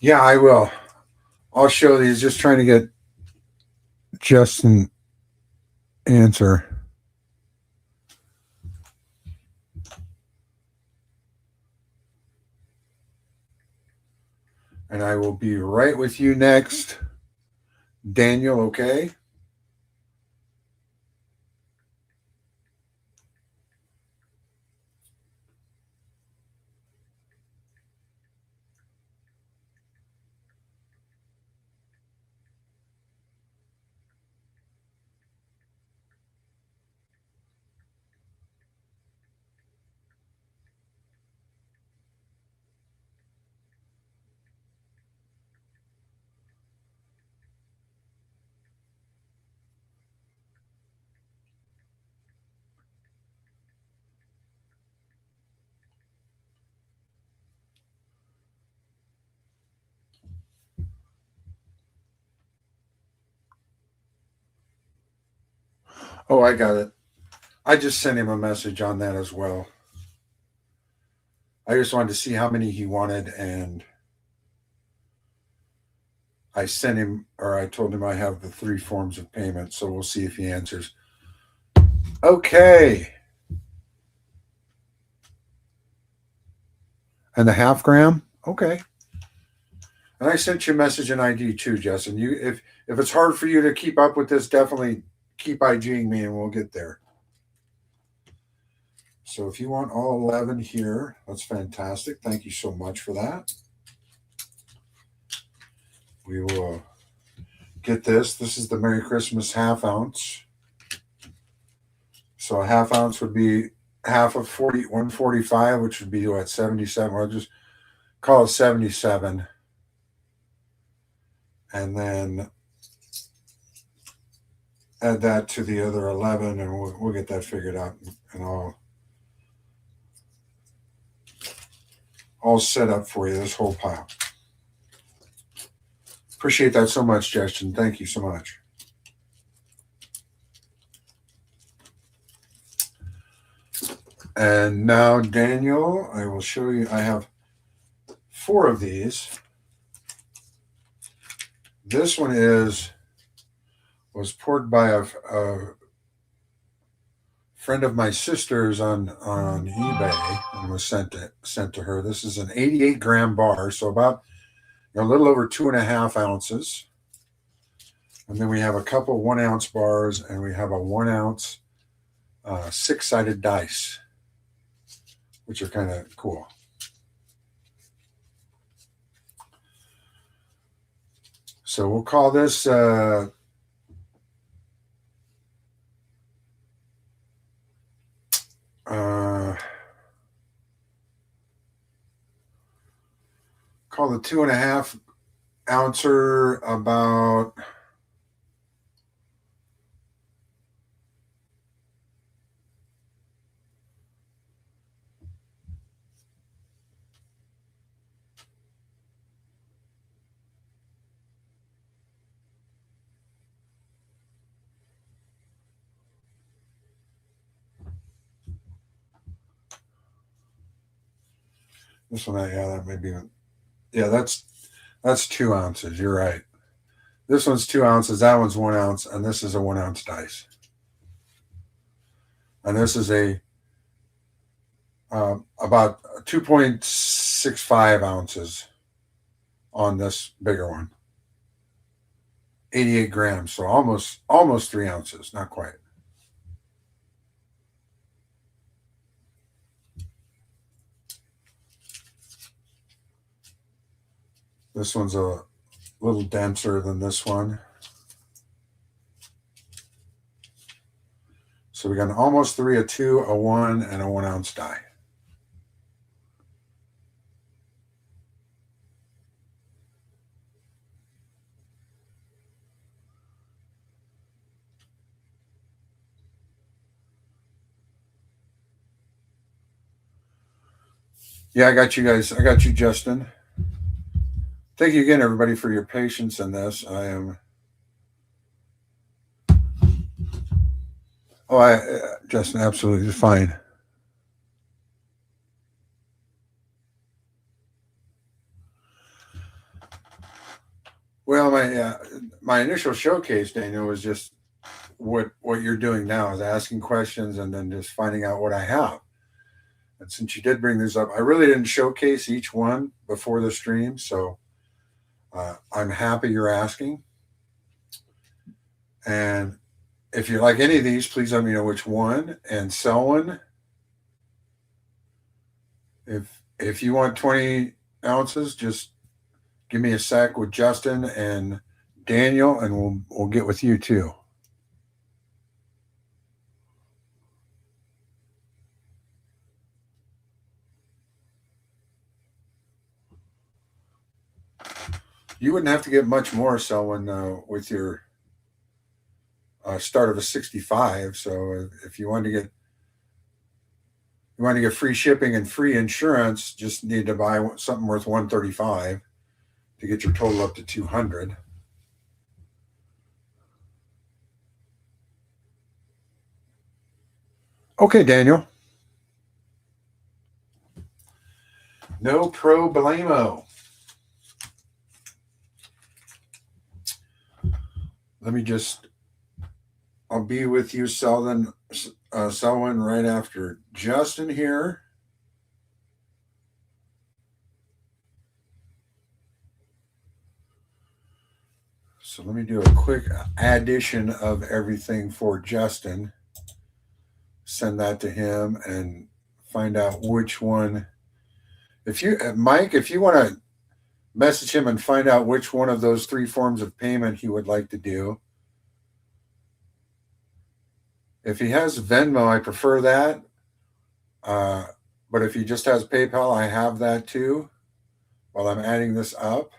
Yeah, I will. I'll show these. Just trying to get Justin answer. And I will be right with you next. Daniel, okay? Oh, I got it. I just sent him a message on that as well. I just wanted to see how many he wanted, and I sent him, or I told him I have the 3 forms of payment, so we'll see if he answers. Okay. And the half gram? Okay. And I sent you a message in ID too, Justin. If it's hard for you to keep up with this, definitely keep IGing me and we'll get there. So if you want all 11 here, that's fantastic. Thank you so much for that. We will get this. This is the Merry Christmas half ounce. So a half ounce would be half of 145, which would be what, 77. I'll just call it 77. And then add that to the other 11, and we'll get that figured out. And I'll set up for you this whole pile. Appreciate that so much, Justin. Thank you so much. And now, Daniel, I will show you. I have 4 of these. This one was poured by a friend of my sister's on eBay and was sent to her. This is an 88 gram bar, so about a little over 2.5 ounces. And then we have a couple 1 ounce bars, and we have a 1 ounce 6-sided dice, which are kind of cool. So we'll call this call the 2.5 ouncer about this one. Yeah, that may be. Yeah, that's 2 ounces. You're right. This one's 2 ounces. That one's 1 ounce, and this is a 1 ounce dice. And this is a about 2.65 ounces on this bigger one. 88 grams, so almost 3 ounces, not quite. This one's a little denser than this one. So we got an almost 3, a 2, a 1, and a 1 ounce die. Yeah, I got you guys. I got you, Justin. Thank you again, everybody, for your patience in this. I am. Justin, absolutely fine. Well, my initial showcase, Daniel, was just what you're doing now is asking questions and then just finding out what I have. And since you did bring this up, I really didn't showcase each one before the stream, so I'm happy you're asking. And if you like any of these, please let me know which one and sell one. If you want 20 ounces, just give me a sec with Justin and Daniel, and we'll get with you too. You wouldn't have to get much more selling with your start of a 65. So if you want to get free shipping and free insurance, just need to buy something worth 135 to get your total up to 200. Okay, Daniel. No problemo. Let me just. I'll be with you, Selwyn, right after Justin here. So let me do a quick addition of everything for Justin. Send that to him and find out which one. Mike, if you want to message him and find out which one of those 3 forms of payment he would like to do. If he has Venmo, I prefer that. But if he just has PayPal, I have that too while I'm adding this up.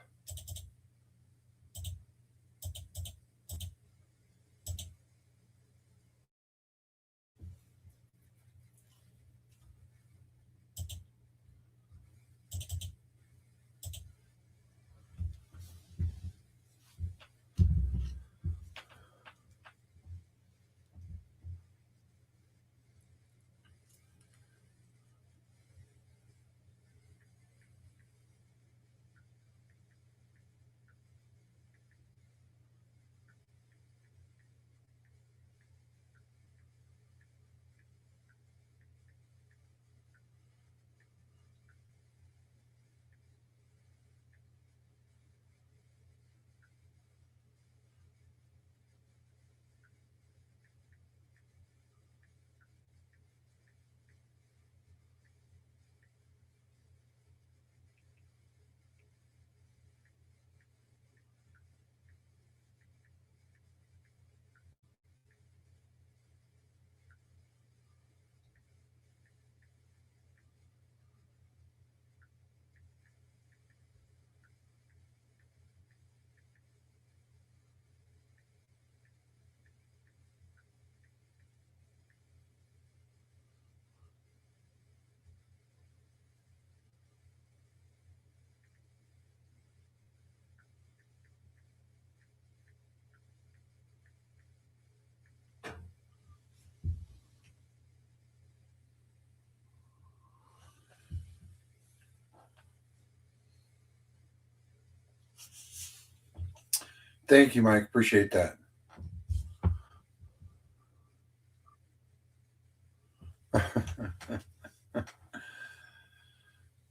Thank you, Mike. Appreciate that.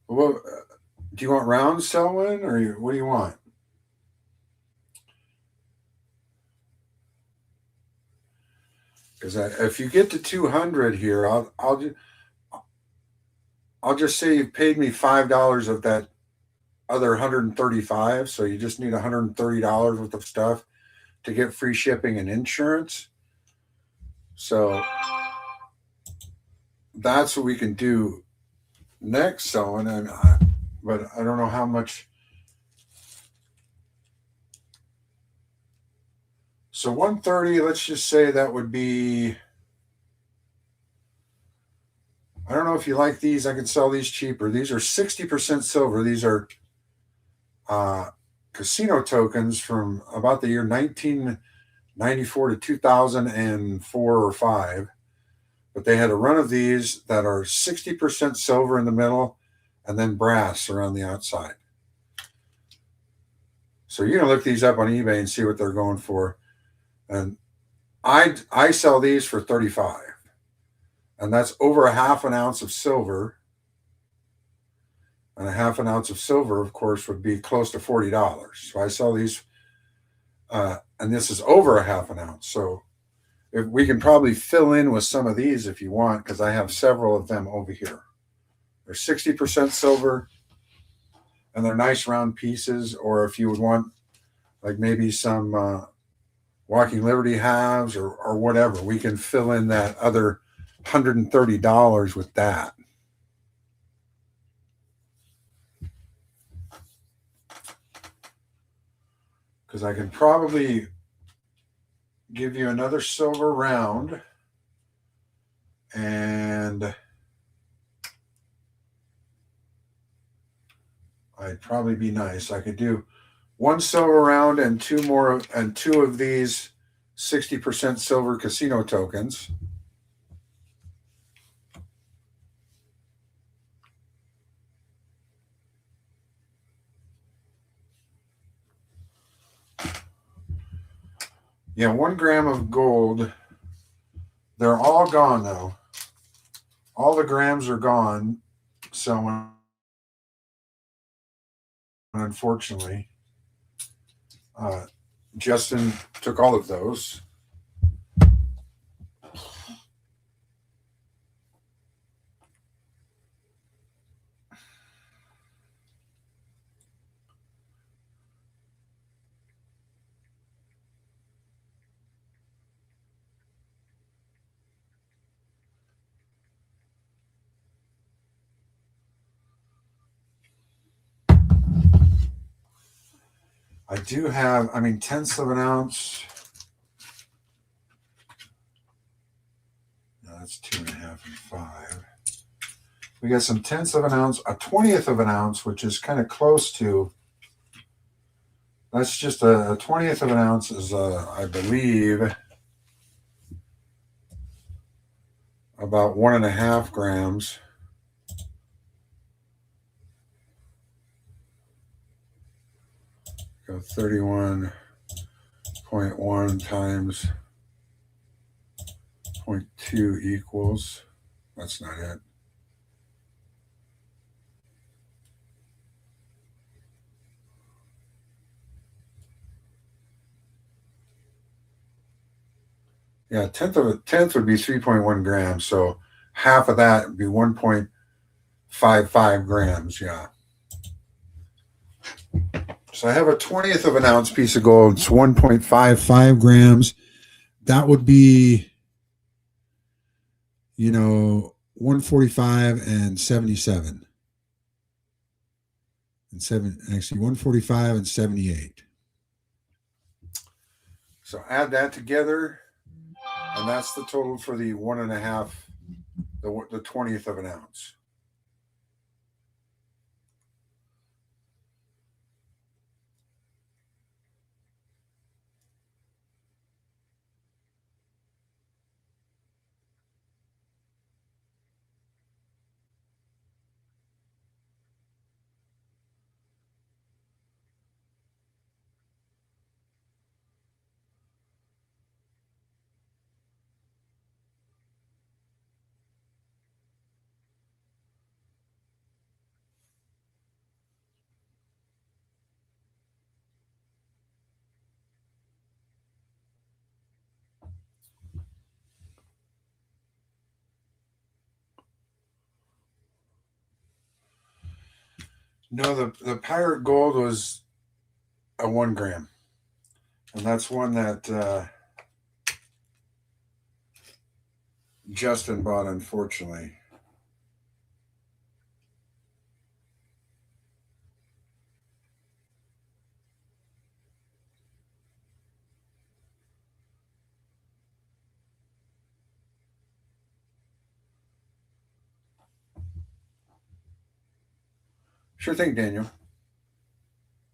Well, do you want round Selwyn, or what do you want? Because if you get to 200 here, I'll just say you've paid me $5 of that other 135, so you just need $130 worth of stuff to get free shipping and insurance. So that's what we can do next, Selwyn. But I don't know how much. So 130, let's just say that would be. I don't know if you like these. I can sell these cheaper. These are 60% silver. These are uh, casino tokens from about the year 1994 to 2004 or 5. But they had a run of these that are 60% silver in the middle and then brass around the outside. So you can look these up on eBay and see what they're going for. And I sell these for 35. And that's over a half an ounce of silver. And a half an ounce of silver, of course, would be close to $40. So I sell these, and this is over a half an ounce. So if we can probably fill in with some of these if you want, because I have several of them over here. They're 60% silver, and they're nice round pieces. Or if you would want, like maybe some Walking Liberty halves or whatever, we can fill in that other $130 with that. Because I can probably give you another silver round, and I'd probably be nice. I could do one silver round and two of these 60% silver casino tokens. Yeah, 1 gram of gold. They're all gone though. All the grams are gone. So unfortunately, uh, Justin took all of those. I do have, tenths of an ounce. No, that's 2.5 and 5. We got some tenths of an ounce, a 20th of an ounce, which is kind of close to. That's just a 20th of an ounce is, I believe, about 1.5 grams. Go 31.1 times 0.2 equals. That's not it. Yeah, tenth would be 3.1 grams. So half of that would be 1.55 grams. Yeah. So I have a 20th of an ounce piece of gold. It's 1.55 grams. That would be, 145 and 77. Actually 145 and 78. So add that together, and that's the total for the 1.5, the 20th of an ounce. No, the Pirate Gold was a 1 gram, and that's one that Justin bought, unfortunately. Sure thing, Daniel.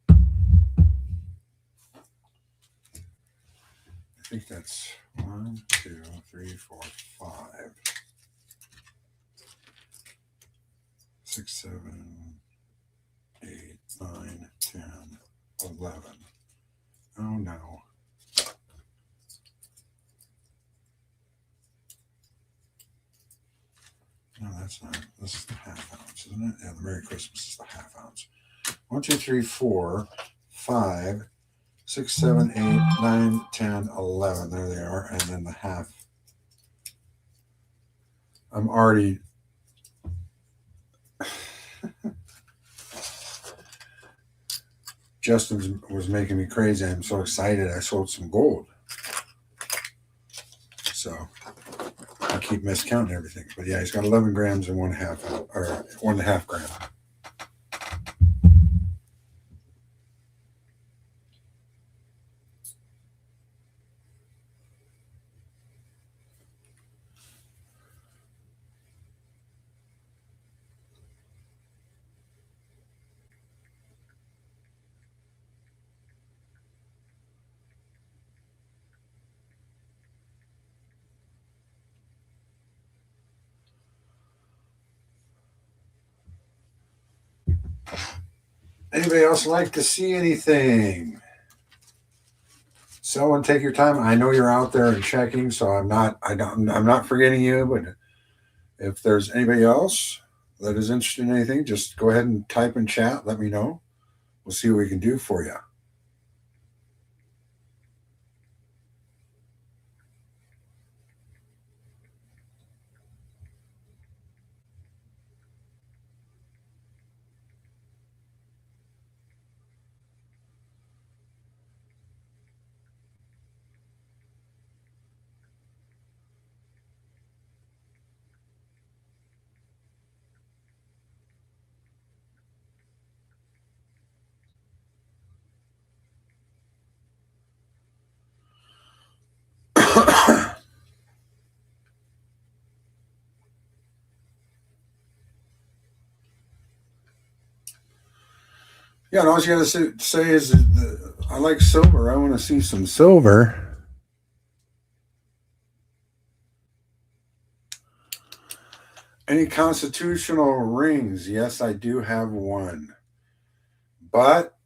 I think that's 1, 2, 3, 4, 5, 6, 7, 8, 9, 10, 11. Oh no. No, that's not. This is the half ounce, isn't it? Yeah, the Merry Christmas is the half ounce. 1, 2, 3, 4, 5, 6, 7, 8, 9, 10, 11. There they are. And then the half. I'm already. Justin was making me crazy. I'm so excited. I sold some gold. So I keep miscounting everything. But yeah, he's got 11 grams and 1.5, or 1.5 gram. Anybody else like to see anything? Someone take your time. I know you're out there and checking, so I'm not forgetting you. But if there's anybody else that is interested in anything, just go ahead and type in chat. Let me know. We'll see what we can do for you. Yeah, and all you got to say is I like silver. I want to see some silver. Any constitutional rings? Yes, I do have one. But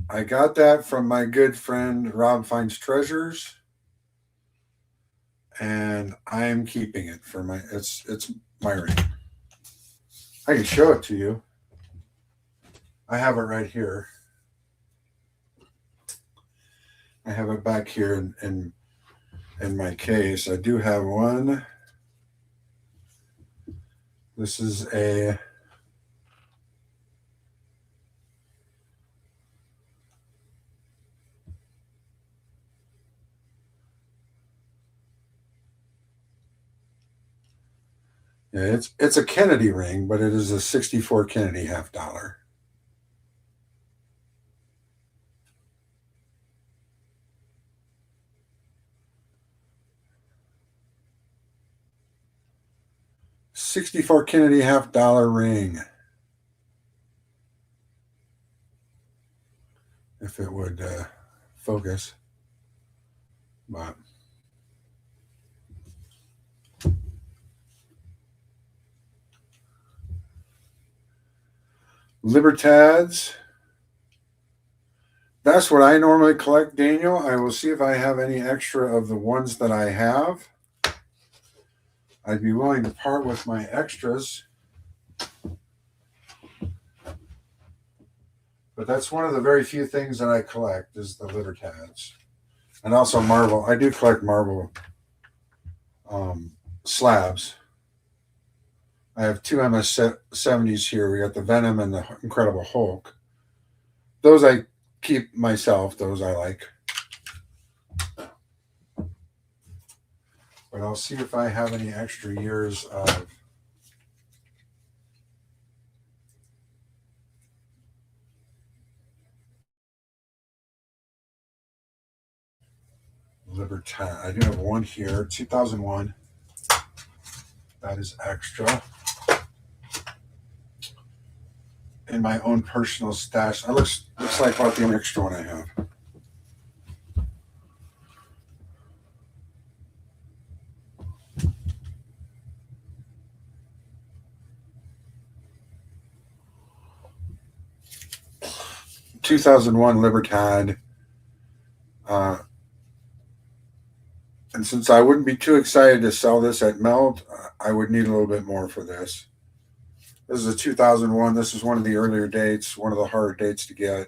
I got that from my good friend Rob Finds Treasures, and I am keeping it for my. It's my ring. I can show it to you. I have it right here. I have it back here in my case. I do have one. This is a yeah, it's a Kennedy ring, but it is a 64 Kennedy $50. 64 Kennedy $50 ring. If it would focus. But Libertads. That's what I normally collect, Daniel. I will see if I have any extra of the ones that I have. I'd be willing to part with my extras. But that's one of the very few things that I collect is the Libertads. And also marble. I do collect marble slabs. I have two MS70s here. We got the Venom and the Incredible Hulk. Those I keep myself. Those I like. But I'll see if I have any extra years of Libertad. I do have one here, 2001. That is extra. In my own personal stash. That looks like about the only extra one I have. (2001) Libertad. And since I wouldn't be too excited to sell this at Melt, I would need a little bit more for this. This is a 2001. This is one of the earlier dates, one of the harder dates to get.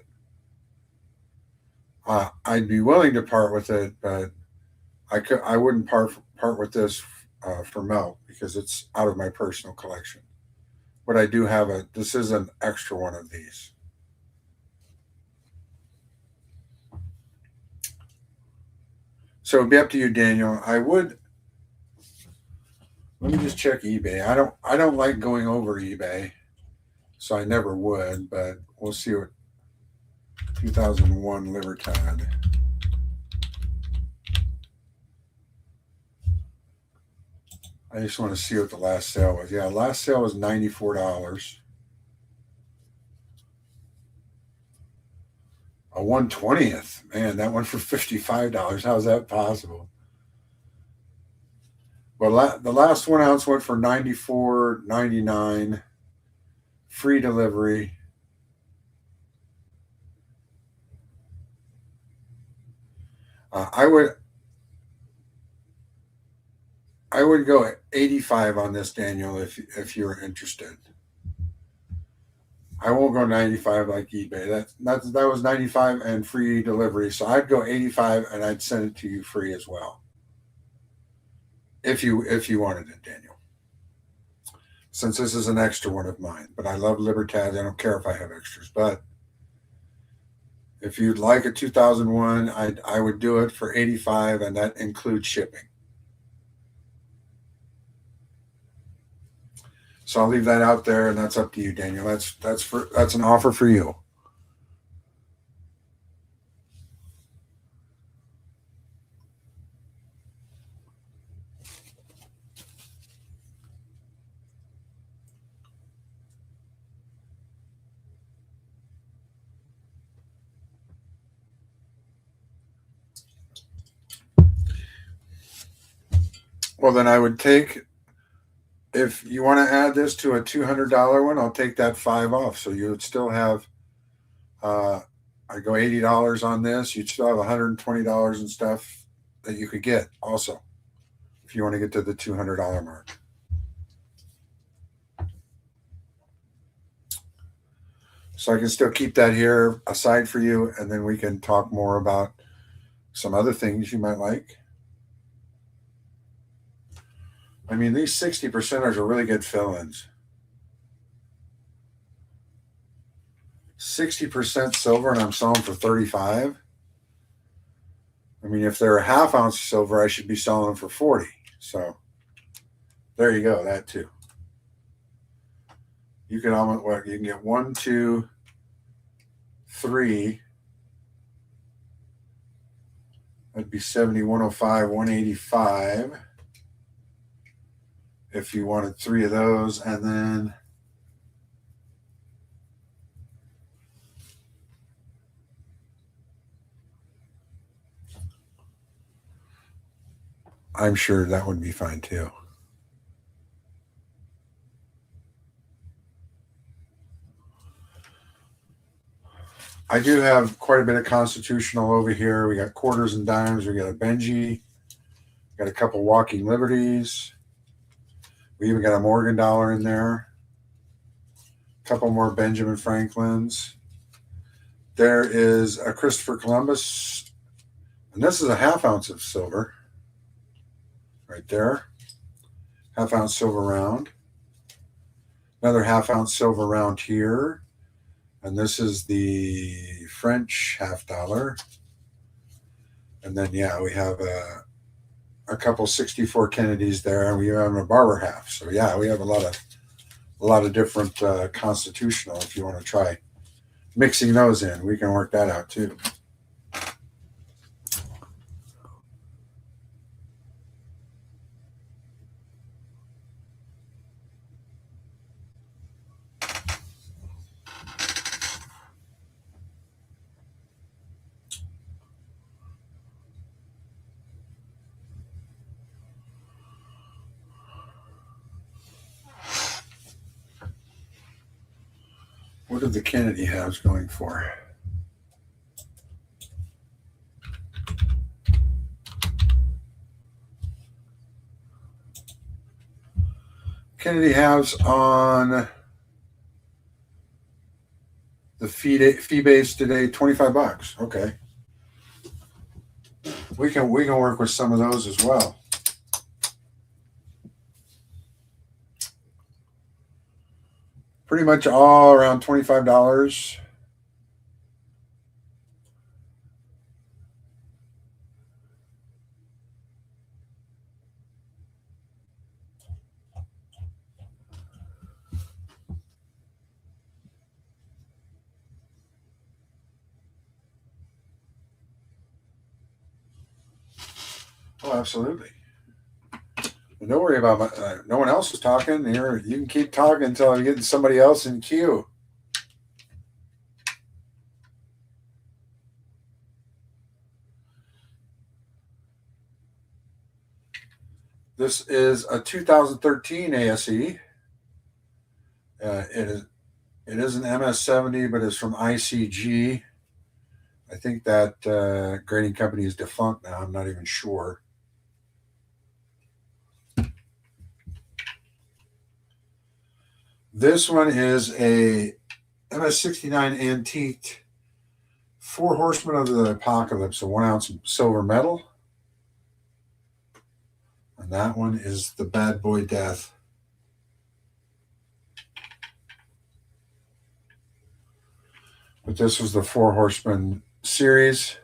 I'd be willing to part with it, but I wouldn't part with this for Melt because it's out of my personal collection. But I do have this is an extra one of these. So it'd be up to you, Daniel. I would. Let me just check eBay. I don't like going over eBay, so I never would. But we'll see what 2001 Libertad. I just want to see what the last sale was. Yeah, last sale was $94. A 1/20th. Man, that went for $55. How is that possible? Well, the last 1 ounce went for $94.99. Free delivery. I would go at 85 on this, Daniel, if you're interested. I won't go 95 like eBay. That was 95 and free delivery. So I'd go 85 and I'd send it to you free as well. If you wanted it, Daniel. Since this is an extra one of mine, but I love Libertad. I don't care if I have extras, but if you'd like a 2001, I would do it for 85 and that includes shipping. So I'll leave that out there, and that's up to you, Daniel. That's an offer for you. Well, then I would take, if you want to add this to a $200 one, I'll take that 5 off. So you would still have, I go $80 on this. You'd still have $120 and stuff that you could get also if you want to get to the $200 mark. So I can still keep that here aside for you, and then we can talk more about some other things you might like. I mean, these 60%ers are really good fill-ins. 60% silver, and I'm selling for 35. I mean, if they're a half ounce silver, I should be selling them for 40. So there you go, that too. You can almost, what, you can get 1, 2, 3. That'd be 70, 105, 185. If you wanted 3 of those, and then I'm sure that would be fine too. I do have quite a bit of constitutional over here. We got quarters and dimes. We got a Benji. Got a couple Walking Liberties. We even got a Morgan dollar in there. A couple more Benjamin Franklins. There is a Christopher Columbus, and this is a half ounce of silver. Right there. Half ounce silver round. Another half-ounce silver round here. And this is the French $half. And then, yeah, we have a couple 64 Kennedys there, and we have a Barber half. So, yeah, we have a lot of different constitutional. If you want to try mixing those in, we can work that out too. What did the Kennedy halves going for? Kennedy halves on the fee base today, $25. Okay, we can work with some of those as well. Pretty much all around $25. Oh, absolutely. Don't worry about no one else is talking. Here, you can keep talking until I'm getting somebody else in queue. This is a 2013 ASE. It is an MS70, but it's from ICG. I think that grading company is defunct now. I'm not even sure. This one is a MS69 antique, Four Horsemen of the Apocalypse, a 1 ounce silver medal. And that one is the Bad Boy Death. But this was the Four Horsemen series.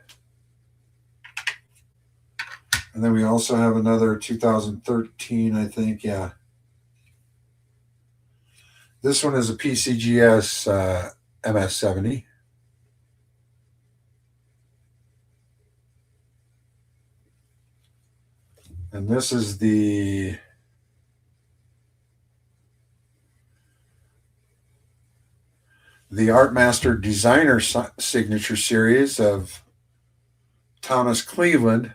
And then we also have another 2013, I think. Yeah. This one is a PCGS MS70. And this is the Art Master Designer Signature Series of Thomas Cleveland.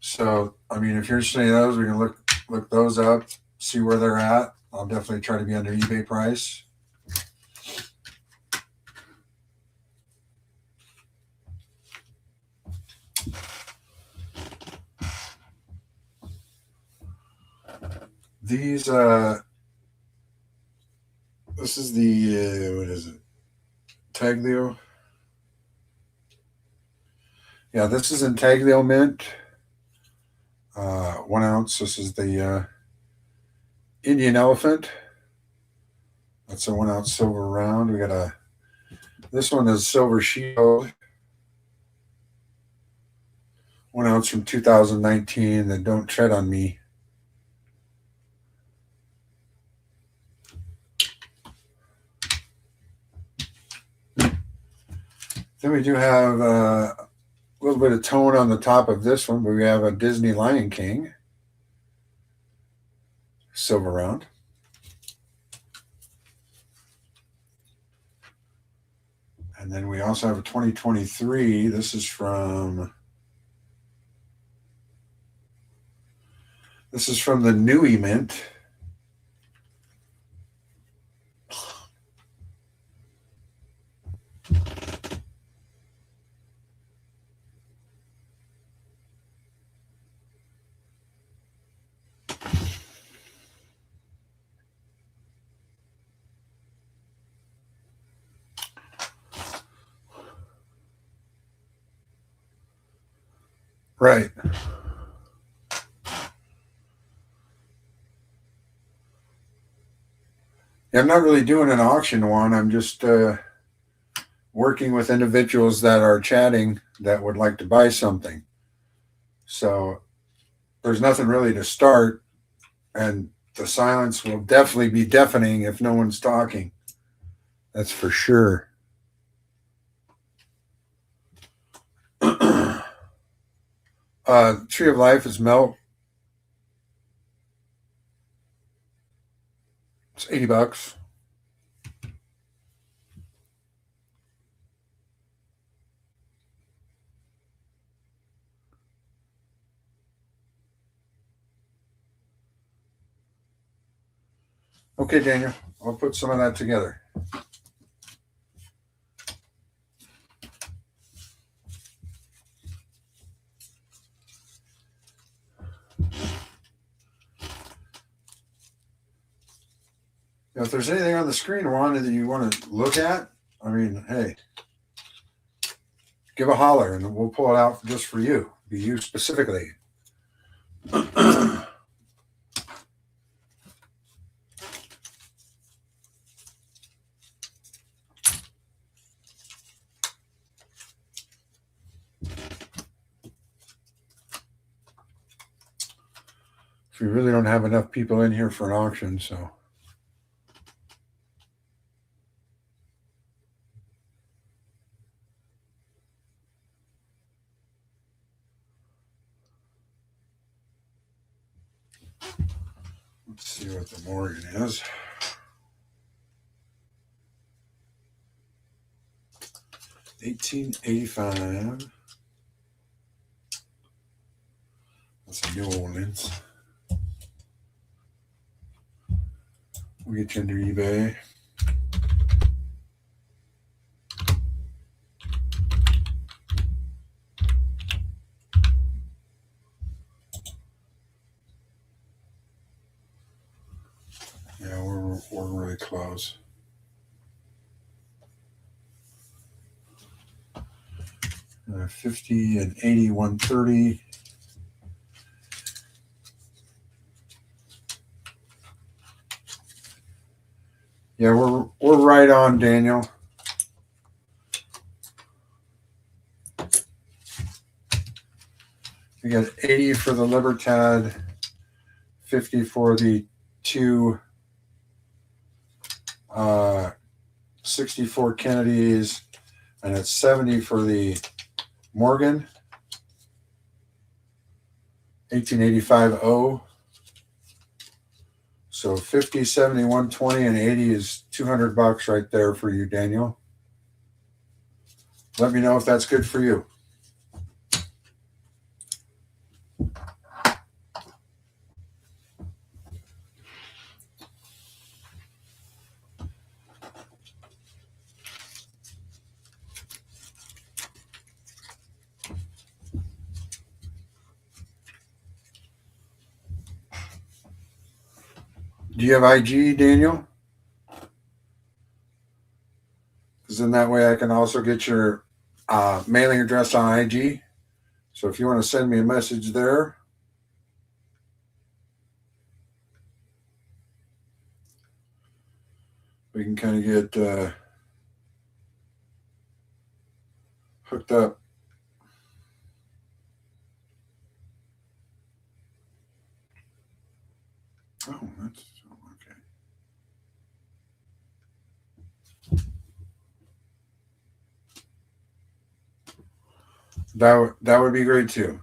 So, I mean, if you're interested in those, we can look those up, see where they're at. I'll definitely try to be under eBay price. These, this is the, what is it? Taglio. Yeah, this is Intaglio mint. 1 ounce. This is the Indian Elephant. That's a 1 ounce silver round. We got this one is Silver Shield. 1 ounce from 2019. The Don't Tread on Me. Then we do have a little bit of tone on the top of this one, but we have a Disney Lion King silver round. And then we also have a 2023. This is from the Nui Mint. Right. Yeah, I'm not really doing an auction one. I'm just working with individuals that are chatting that would like to buy something. So there's nothing really to start, and the silence will definitely be deafening if no one's talking. That's for sure. Tree of Life is melt. It's $80. Okay, Daniel, I'll put some of that together. Now, if there's anything on the screen, Wanda, that you want to look at, I mean, hey, give a holler and we'll pull it out just for you, be you specifically. We really don't have enough people in here for an auction, so. Let's see what the Morgan is. $18.85. That's a New Orleans. We'll get you into eBay. Yeah, we're really close. Uh, 50 and 80, 130. Yeah, we're right on, Daniel. We got 80 for the Libertad, 50 for the two 64 Kennedys, and it's 70 for the Morgan. 1885 O. So 50, 70, 120, and 80 is $200 right there for you, Daniel. Let me know if that's good for you. Do you have IG, Daniel? Because then that way I can also get your mailing address on IG. So if you want to send me a message there, we can kind of get hooked up. Oh, that's okay. That would be great too.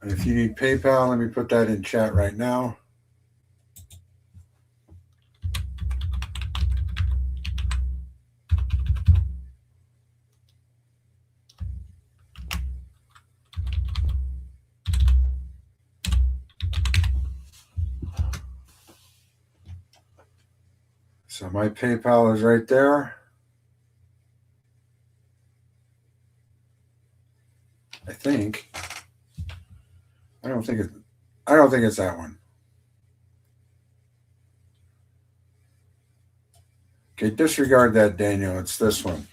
And if you need PayPal, let me put that in chat right now. So my PayPal is right there. I think. I don't think it's that one. Okay, disregard that, Daniel. It's this one.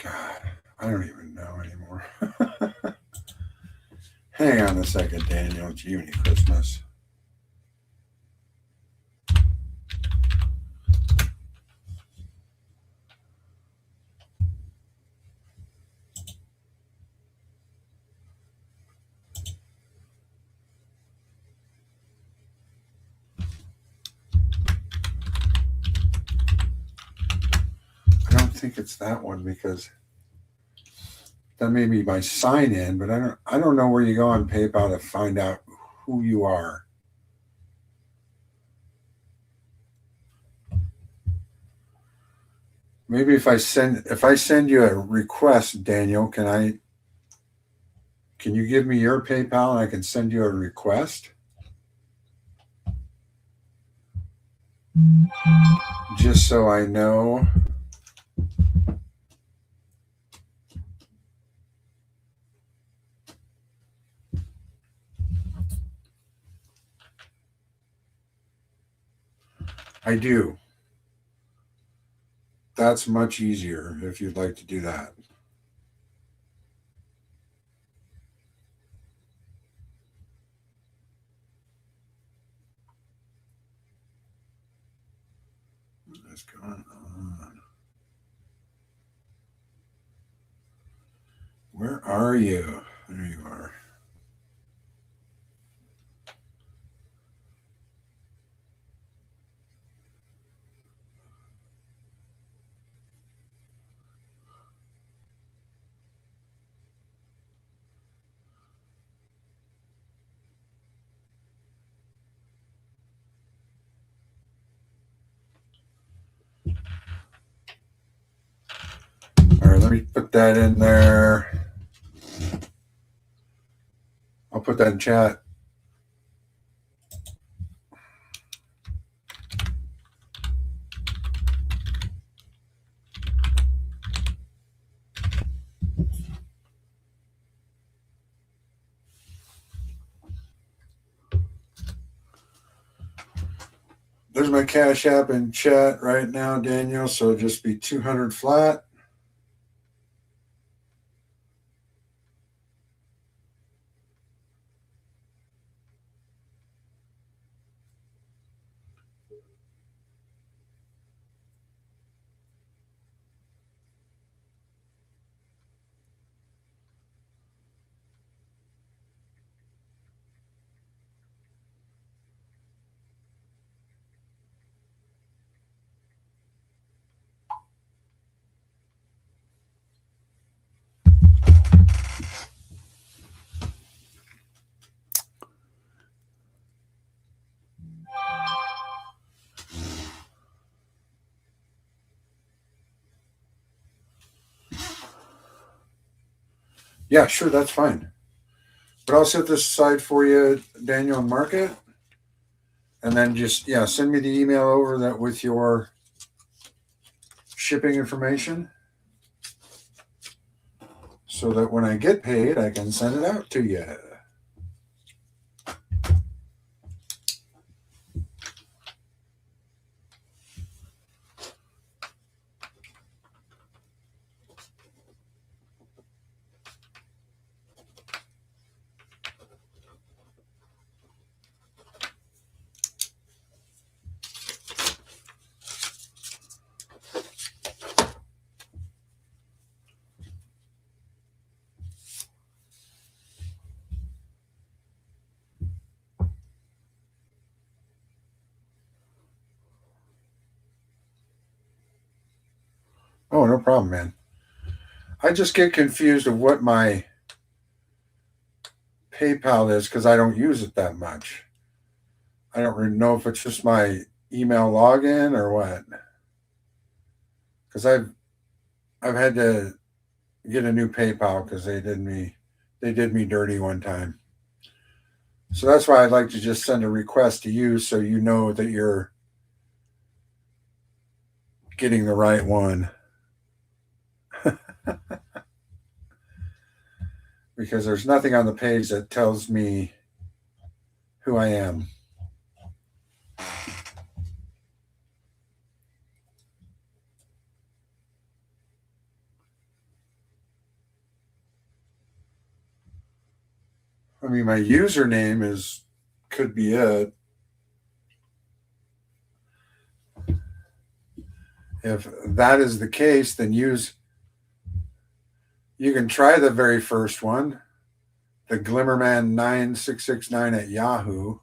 God, I don't even know anymore. Hang on a second, Daniel. It's Uni Christmas. I don't think it's that one because that may be my sign in, but I don't know where you go on PayPal to find out who you are. Maybe if I send you a request, Daniel, can you give me your PayPal and I can send you a request? Just so I know. I do. That's much easier if you'd like to do that. What's going on? Where are you? There you are. All right, let me put that in there. I'll put that in chat. There's my Cash App in chat right now, Daniel. So it'll just be 200 flat. Yeah, sure, that's fine. But I'll set this aside for you, Daniel, and mark it. And then just, yeah, send me the email over that with your shipping information so that when I get paid, I can send it out to you. Oh, no problem, man. I just get confused of what my PayPal is because I don't use it that much. I don't really know if it's just my email login or what. Because I've had to get a new PayPal because they did me dirty one time. So that's why I'd like to just send a request to you so you know that you're getting the right one. Because there's nothing on the page that tells me who I am. I mean, my username could be it. If that is the case, then you can try the very first one, the Glimmerman9669 at Yahoo.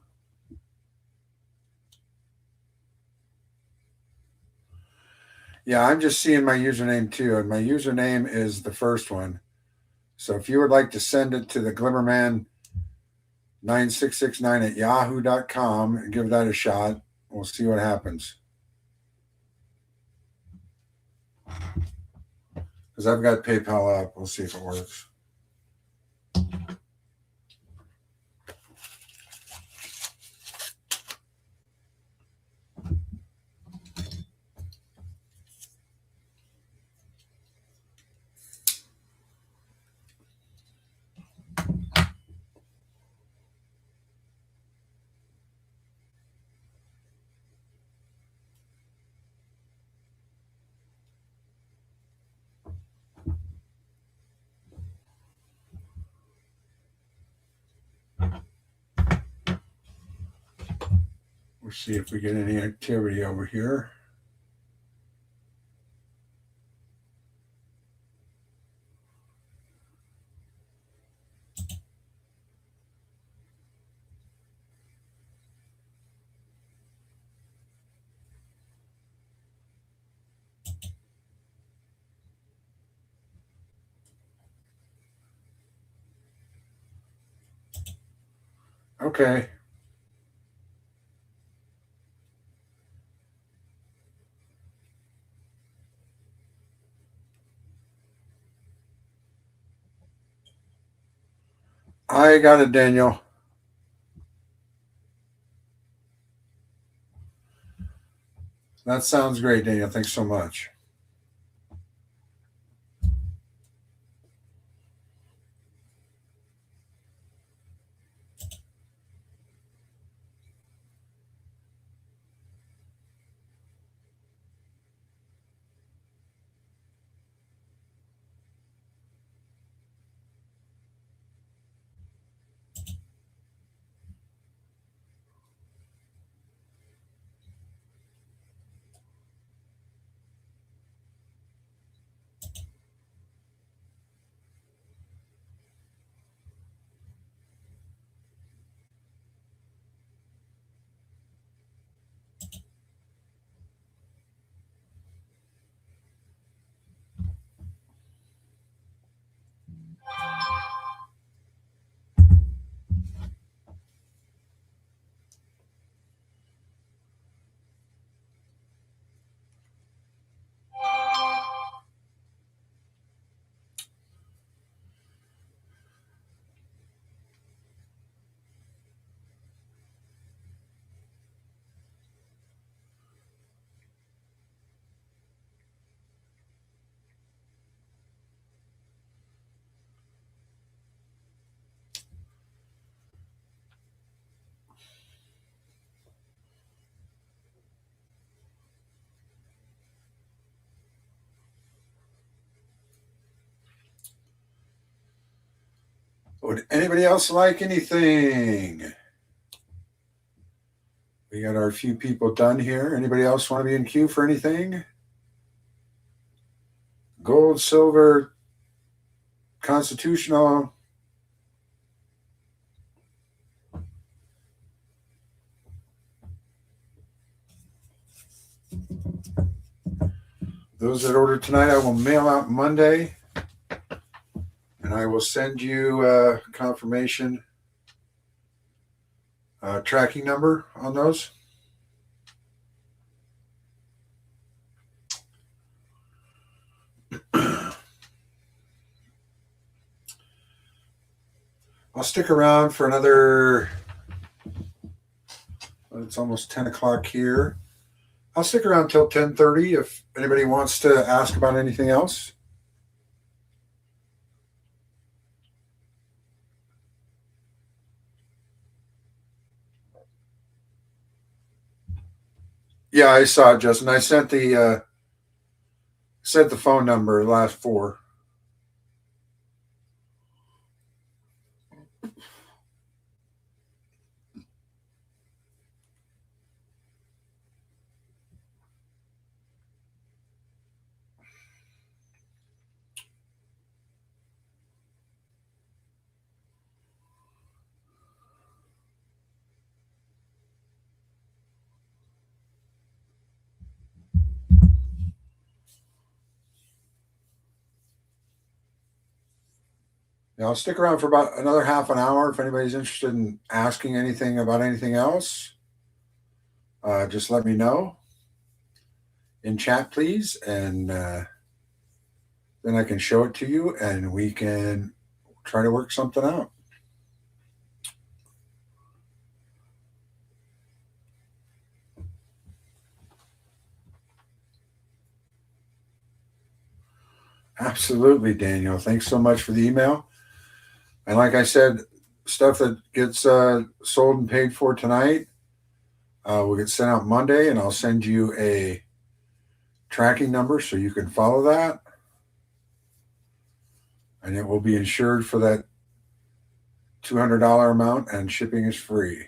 Yeah, I'm just seeing my username too, and my username is the first one. So if you would like to send it to the Glimmerman9669 at yahoo.com and give that a shot, we'll see what happens. Because I've got PayPal up. We'll see if it works. We'll see if we get any activity over here. Okay. I got it, Daniel. That sounds great, Daniel. Thanks so much. Would anybody else like anything? We got our few people done here. Anybody else want to be in queue for anything? Gold, silver, constitutional. Those that order tonight, I will mail out Monday. And I will send you confirmation tracking number on those. I'll stick around for another. It's almost 10 o'clock here. I'll stick around till 10:30 if anybody wants to ask about anything else. Yeah, I saw it, Justin. I sent the phone number, the last four. Yeah, I'll stick around for about another half an hour if anybody's interested in asking anything about anything else. Just let me know in chat, please, and then I can show it to you, and we can try to work something out. Absolutely, Daniel. Thanks so much for the email. And like I said, stuff that gets sold and paid for tonight will get sent out Monday, and I'll send you a tracking number so you can follow that. And it will be insured for that $200 amount, and shipping is free.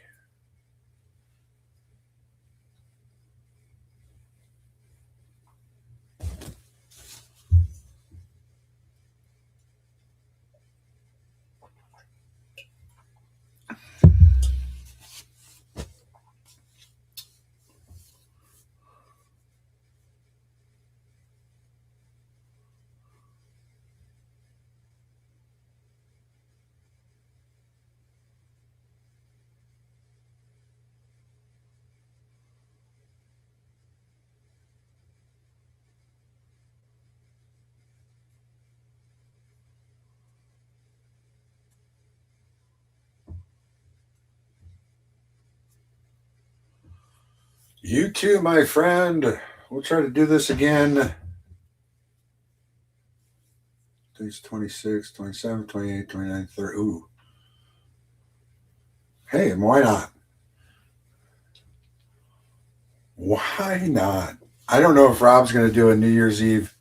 You too, my friend. We'll try to do this again. Today's 26, 27, 28, 29, 30. Ooh. Hey, why not? Why not? I don't know if Rob's going to do a New Year's Eve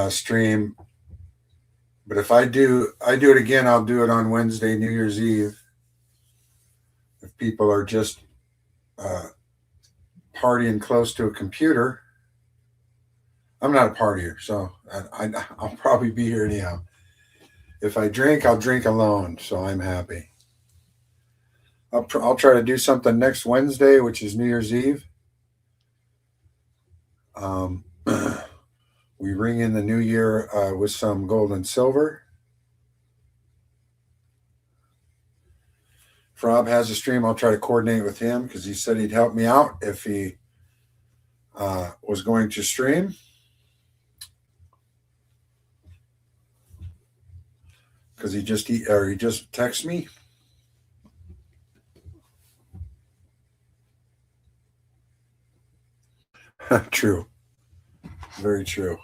stream, but if I do it again. I'll do it on Wednesday, New Year's Eve. If people are just uh, partying close to a computer, I'm not a partier, so I'll probably be here anyhow. If I drink, I'll drink alone, so I'm happy. I'll try to do something next Wednesday, which is New Year's Eve. We ring in the new year with some gold and silver. If Rob has a stream, I'll try to coordinate with him because he said he'd help me out if he was going to stream. Because he just texted me. True. Very true.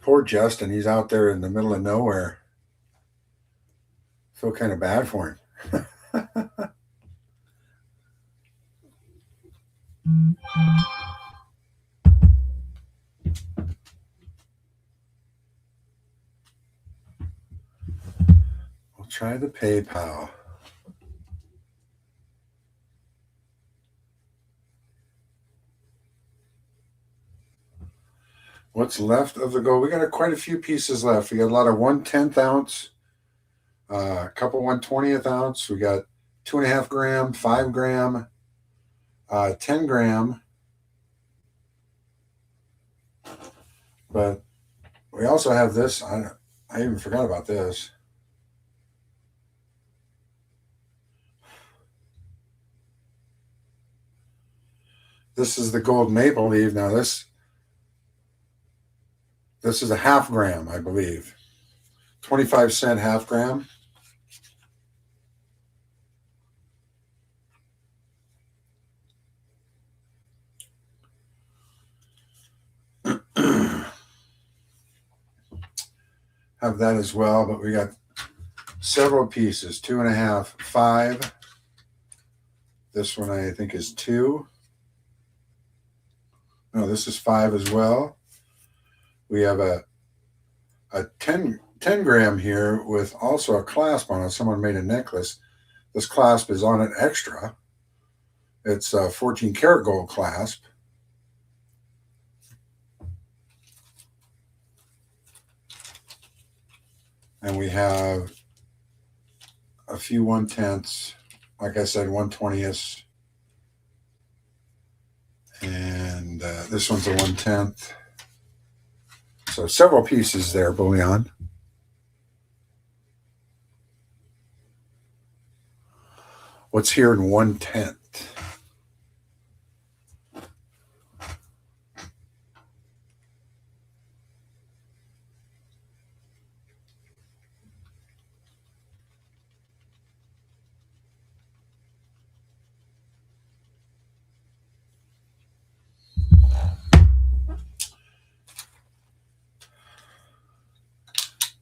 Poor Justin. He's out there in the middle of nowhere. I feel kind of bad for him. We'll try the PayPal. What's left of the gold? We got quite a few pieces left. We got a lot of 1/10 ounce, a couple 1/20th ounce. We got 2.5 gram, 5 gram, 10 gram. But we also have this. I even forgot about this. This is the gold maple leaf. Now this is a half gram, I believe. 25-cent half gram. Have that as well, but we got several pieces. 2.5, 5. This one I think is 2. No, this is 5 as well. We have a 10 gram here with also a clasp on it. Someone made a necklace. This clasp is on it extra. It's a 14 karat gold clasp. And we have a few 1/10ths, like I said, 1/20ths. And this one's a 1/10th. So several pieces there, bullion. What's here in 1/10th?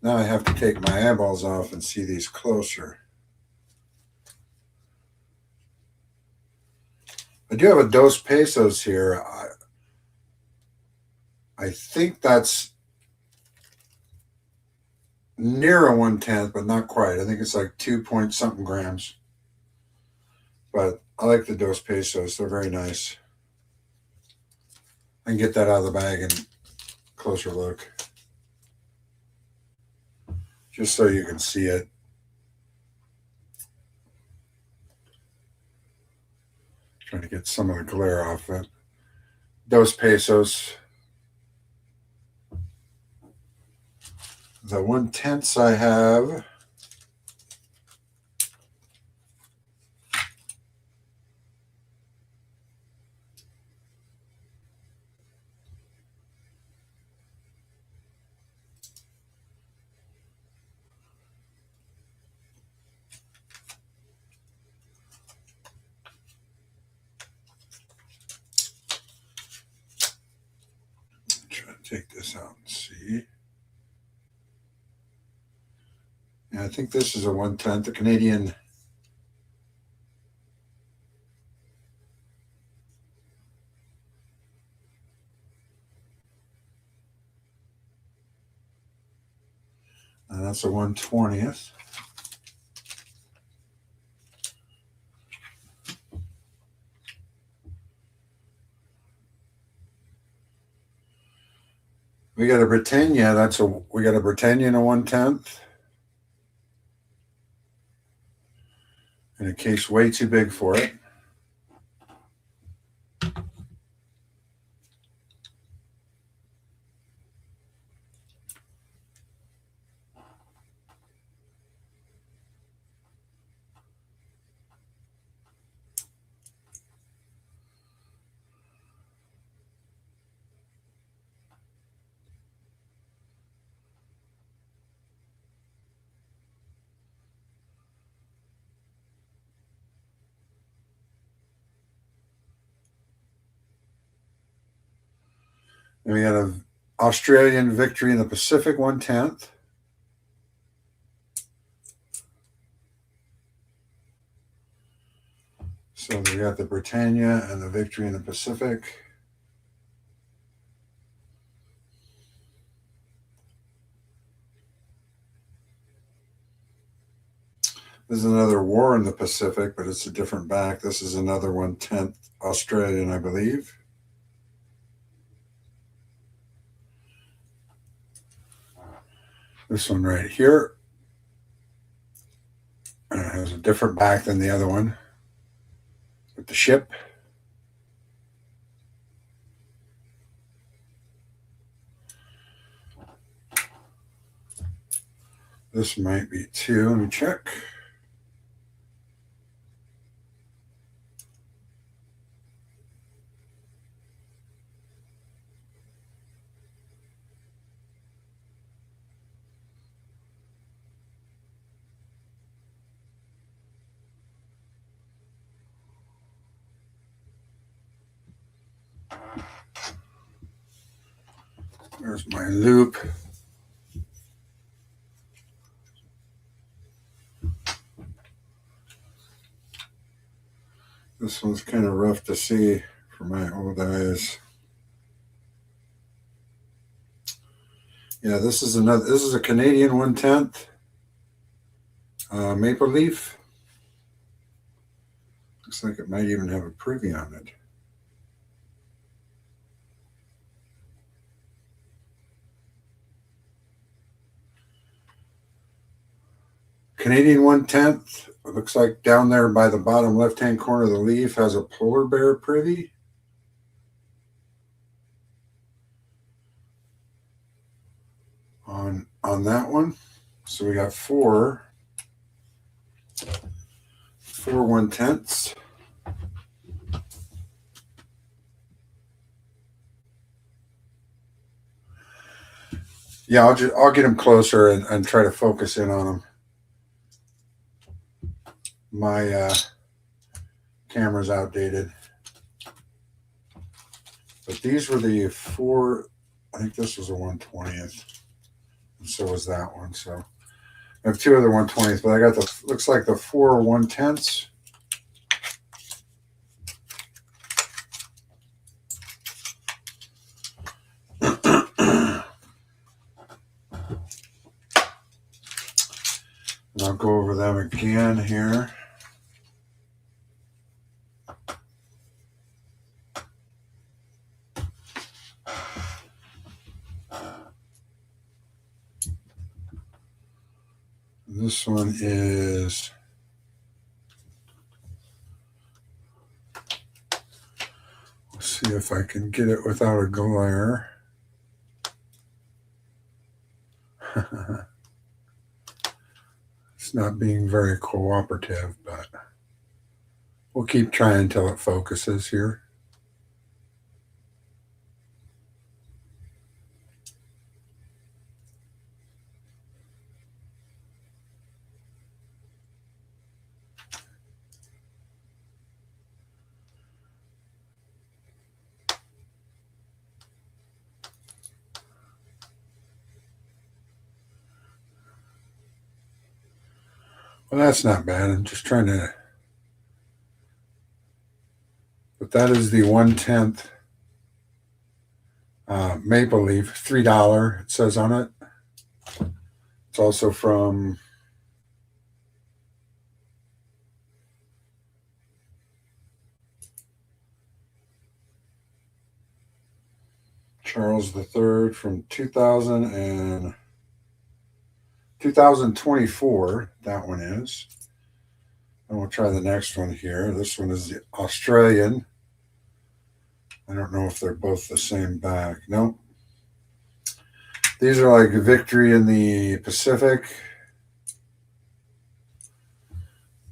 Now I have to take my eyeballs off and see these closer. I do have a dos pesos here. I think that's near a 1/10th, but not quite. I think it's like 2 point something grams. But I like the dos pesos. They're very nice. I can get that out of the bag and closer look. Just so you can see it. Trying to get some of the glare off it. Dos pesos. The 1/10ths I have. Try to take this out and see. And I think this is a 1/10th, a Canadian. And that's a 1/20th. We got a Britannia. We got a Britannia in a 1/10th. In a case way too big for it. And we got an Australian Victory in the Pacific 1/10th. So we got the Britannia and the Victory in the Pacific. This is another War in the Pacific, but it's a different back. This is another 1/10th Australian, I believe. This one right here has There's a different back than the other one with the ship. This might be two. Let me check. There's my loop. This one's kind of rough to see for my old eyes. Yeah, this is another. This is a Canadian 1/10 maple leaf. Looks like it might even have a privy on it. Canadian 1/10. It looks like down there by the bottom left-hand corner of the leaf has a polar bear privy. On that one. So we got four 1/10s. Yeah, I'll get them closer and try to focus in on them. My camera's outdated. But these were the four. I think this was a 1/20th. And so was that one. So I have two other 1/20th, but I got the looks like the four 1/10s. And I'll go over them again here. This one is let's see if I can get it without a glare. It's not being very cooperative, but we'll keep trying until it focuses here. Well, that's not bad. I'm just trying to. But that is the 1/10 maple leaf, $3. It says on it. It's also from Charles III from 2024. That one is. And we'll try the next one here. This one is the Australian. I don't know if they're both the same back. Nope. These are like Victory in the Pacific.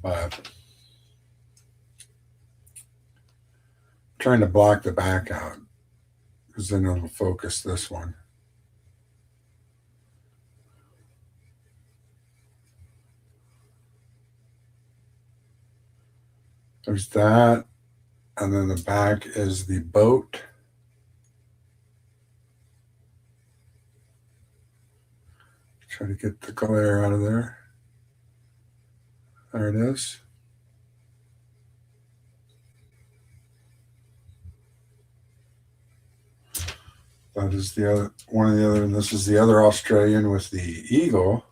But I'm trying to block the back out because then it'll focus this one. There's that. And then the back is the boat. Try to get the glare out of there. There it is. That is the other one of the other, and this is the other Australian with the eagle.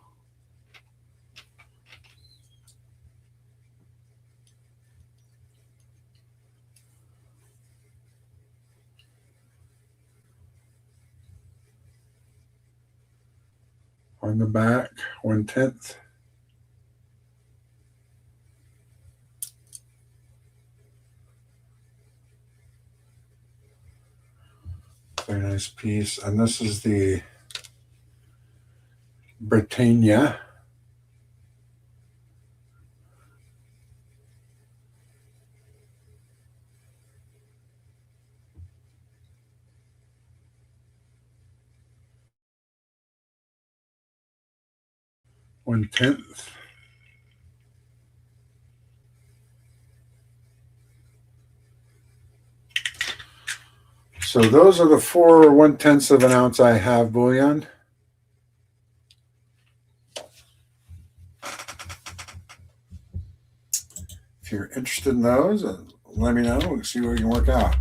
On the back, 1/10. Very nice piece. And this is the Britannia. One-tenth. So those are the 4 1/10 of an ounce I have bullion. If you're interested in those, let me know. We'll see what we can work out.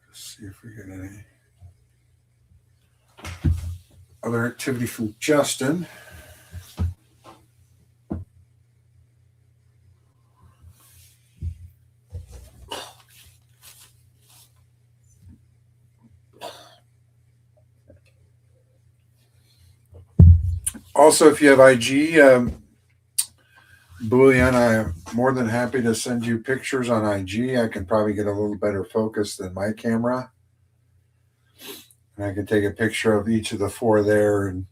Let's see if we get any other activity from Justin. Also, if you have IG bullion, I'm more than happy to send you pictures on IG. I can probably get a little better focus than my camera. And I can take a picture of each of the 4 there. And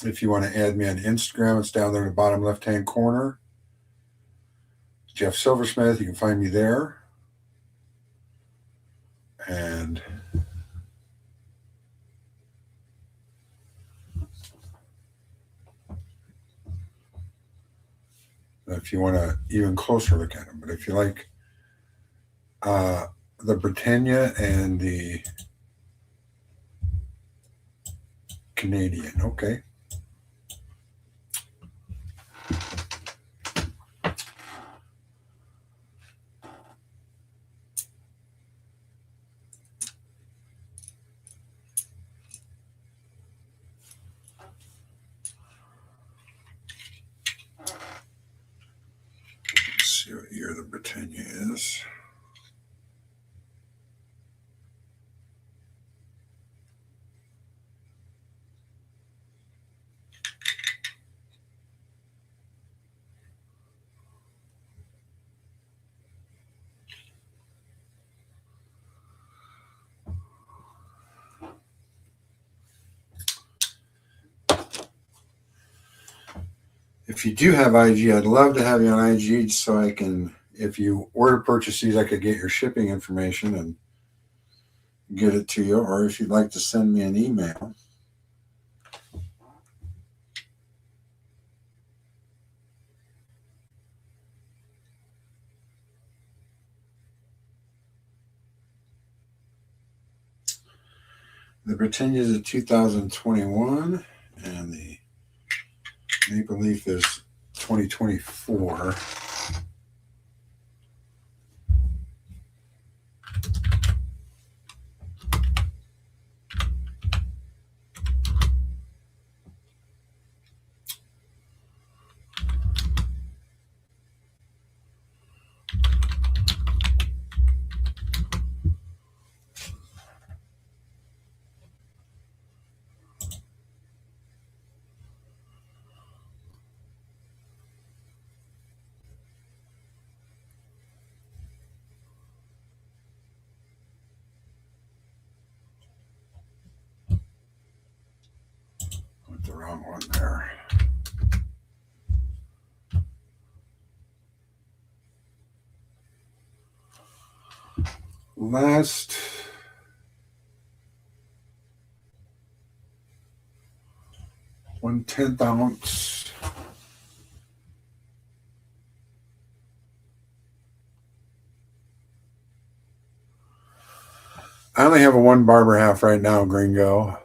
if you want to add me on Instagram, it's down there in the bottom left-hand corner. Jeff Silversmith, you can find me there. And if you want to even closer look at them. But if you like the Britannia and the Canadian, okay. Let's see what year the Britannia is. If you do have IG, I'd love to have you on IG so I can, if you order purchase these, I could get your shipping information and get it to you. Or if you'd like to send me an email. The Britannia is a 2021 and the Maple Leaf is 2024. Put the wrong one there. Last 1/10 ounce. I only have a 1 barber half right now, Gringo.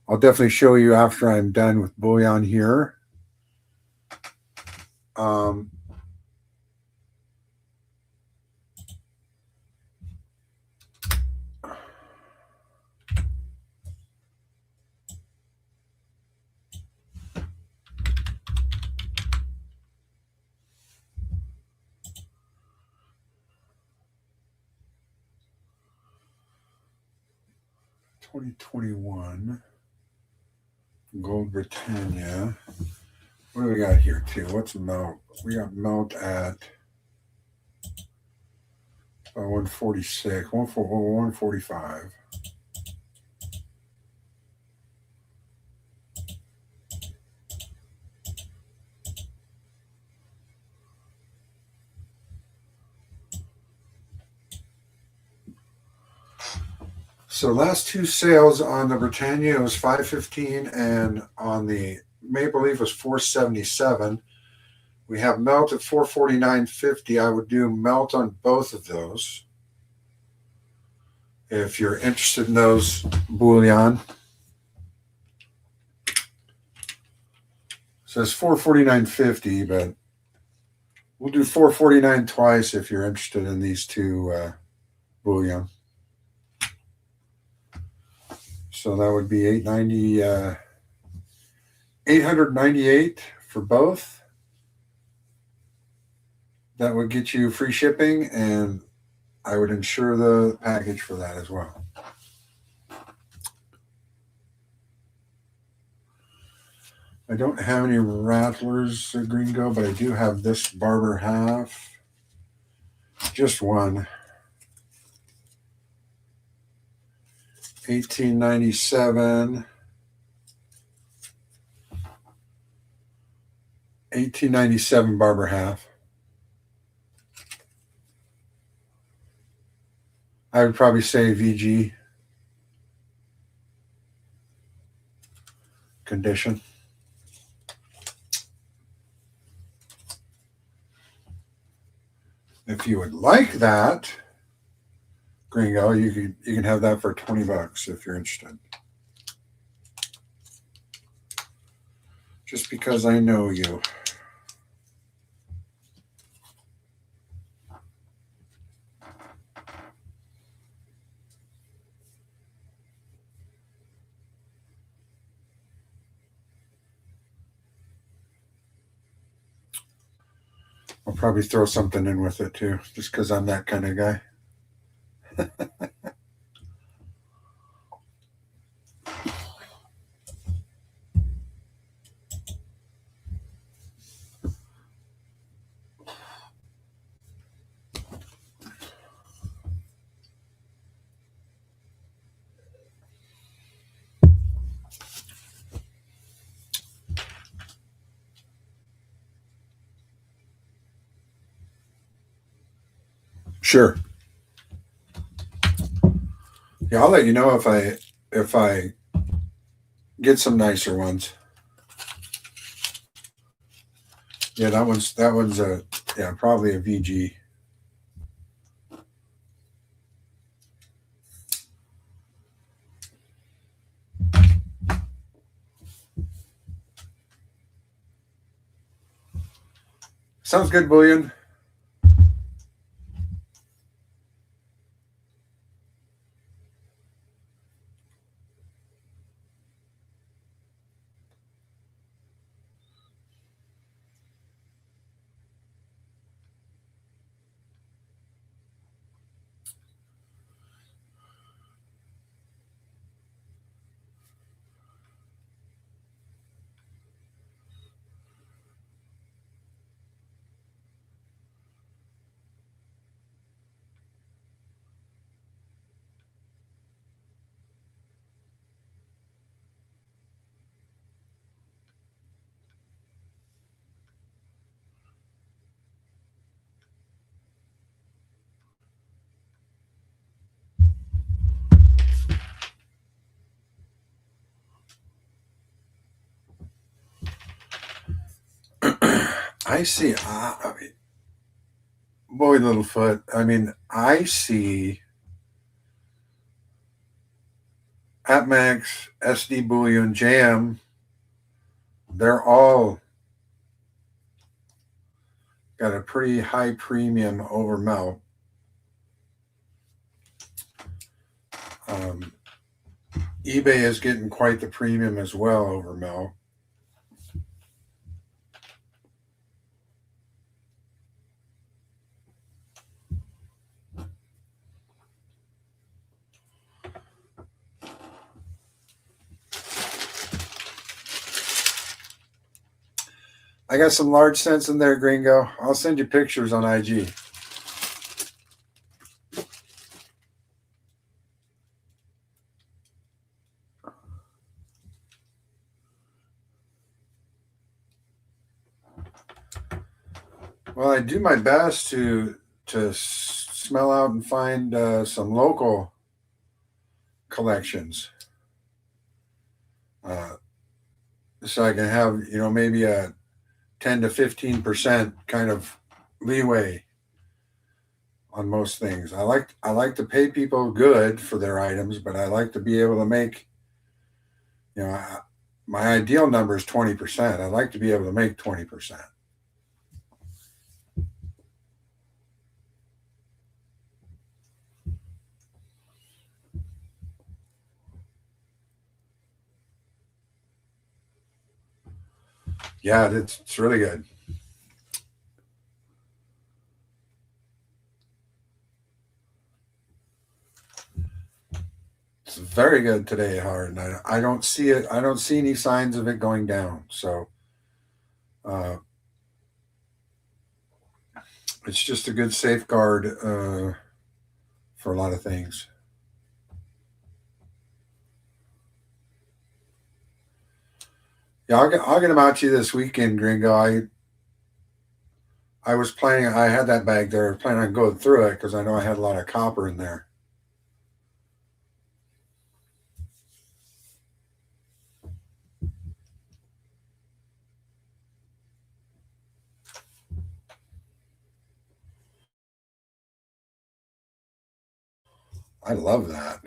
I'll definitely show you after I'm done with bullion here. Um, $20.21 Gold Britannia. What do we got here too? What's melt? We got melt at 146, 145. So last two sales on the Britannia was 515, and on the Maple Leaf was 477. We have melt at 449.50. I would do melt on both of those if you're interested in those bullion. It says 449.50, but we'll do 449 twice if you're interested in these two bullion. So that would be 898 for both. That would get you free shipping, and I would insure the package for that as well. I don't have any Rattlers Gringo, but I do have this Barber half. Just one. 1897. 1897 Barber half. I would probably say VG condition. If you would like that, Gringo, you can have that for $20 if you're interested. Just because I know you. I'll probably throw something in with it too, just because I'm that kind of guy. Sure. Yeah, I'll let you know if I get some nicer ones. Yeah, that one's probably a VG. Sounds good, bullion. I see. Boy, Littlefoot. I mean, I see APMEX, SD Bullion, Jam, they're all got a pretty high premium over melt. eBay is getting quite the premium as well over melt. I got some large cents in there, Gringo. I'll send you pictures on IG. Well, I do my best to smell out and find some local collections, so I can have maybe a 10 to 15% kind of leeway on most things. I like to pay people good for their items, but I like to be able to make my ideal number is 20%. I like to be able to make 20%. Yeah, it's really good. It's very good today, Hard. And I don't see it. I don't see any signs of it going down. So uh, it's just a good safeguard for a lot of things. Yeah, I'll get them out to you this weekend, Gringo. I was planning. I had that bag there, planning on going through it because I know I had a lot of copper in there. I love that.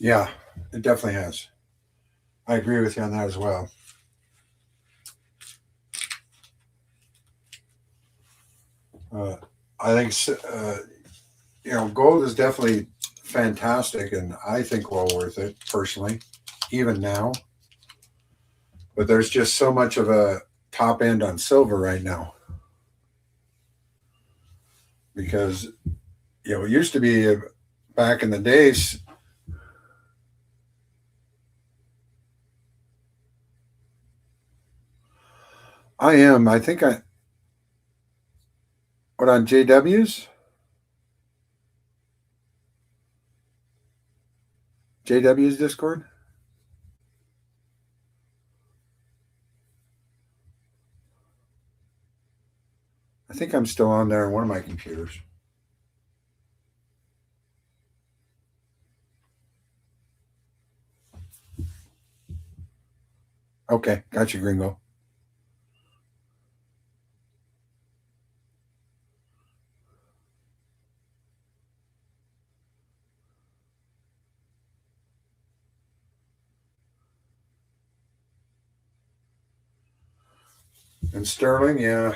Yeah, it definitely has. I agree with you on that as well. Uh, I think gold is definitely fantastic, and I think well worth it personally, even now. But there's just so much of a top end on silver right now because it used to be back in the days. I am. I think I what on JW's JW's Discord. I think I'm still on there on one of my computers. Okay, got you, Gringo. And sterling, yeah.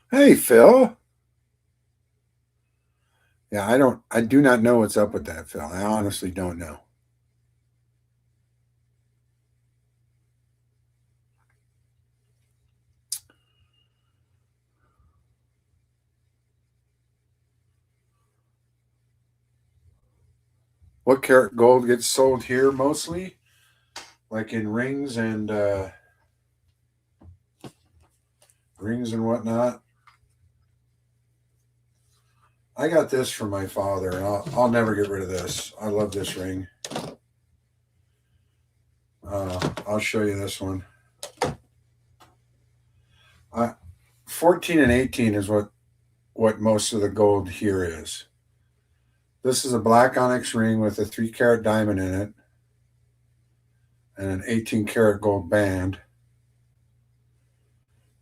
Hey, Phil. Yeah, I do not know what's up with that, Phil. I honestly don't know. What carat gold gets sold here mostly? Like in rings and whatnot. I got this from my father, and I'll never get rid of this. I love this ring. I'll show you this one. 14 and 18 is what most of the gold here is. This is a black onyx ring with a 3-carat diamond in it and an 18-karat gold band.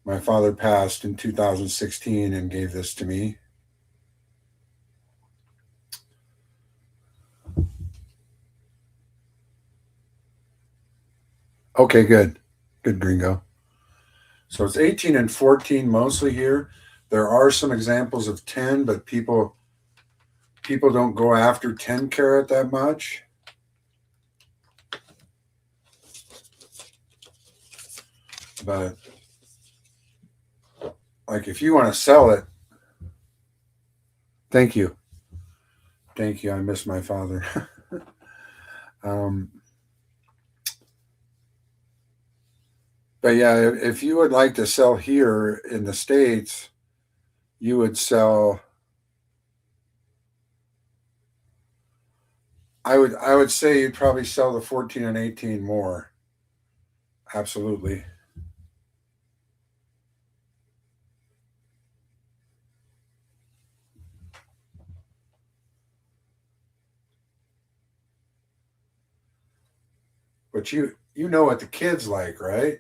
My father passed in 2016 and gave this to me. Okay, good. Good, Gringo. So it's 18 and 14 mostly here. There are some examples of 10, but people don't go after 10 karat that much. But like if you want to sell it, thank you. Thank you. I miss my father. But yeah, if you would like to sell here in the States, you would sell. I would say you'd probably sell the 14 and 18 more. Absolutely. But you know what the kids like, right?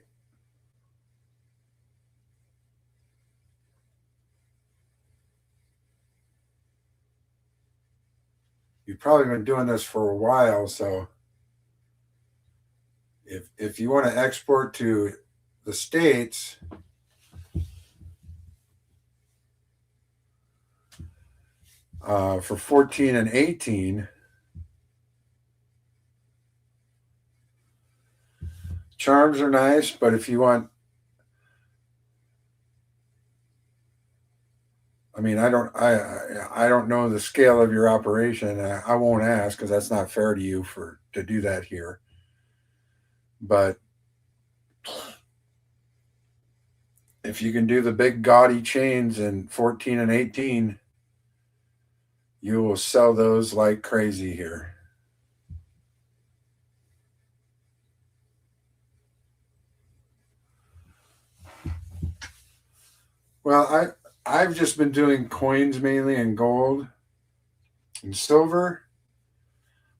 You've probably been doing this for a while, so if you want to export to the States, for 14 and 18, charms are nice, but if you want, I mean, I don't know the scale of your operation. I won't ask because that's not fair to you to do that here. But if you can do the big gaudy chains in 14 and 18, you will sell those like crazy here. Well, I've just been doing coins mainly in gold and silver.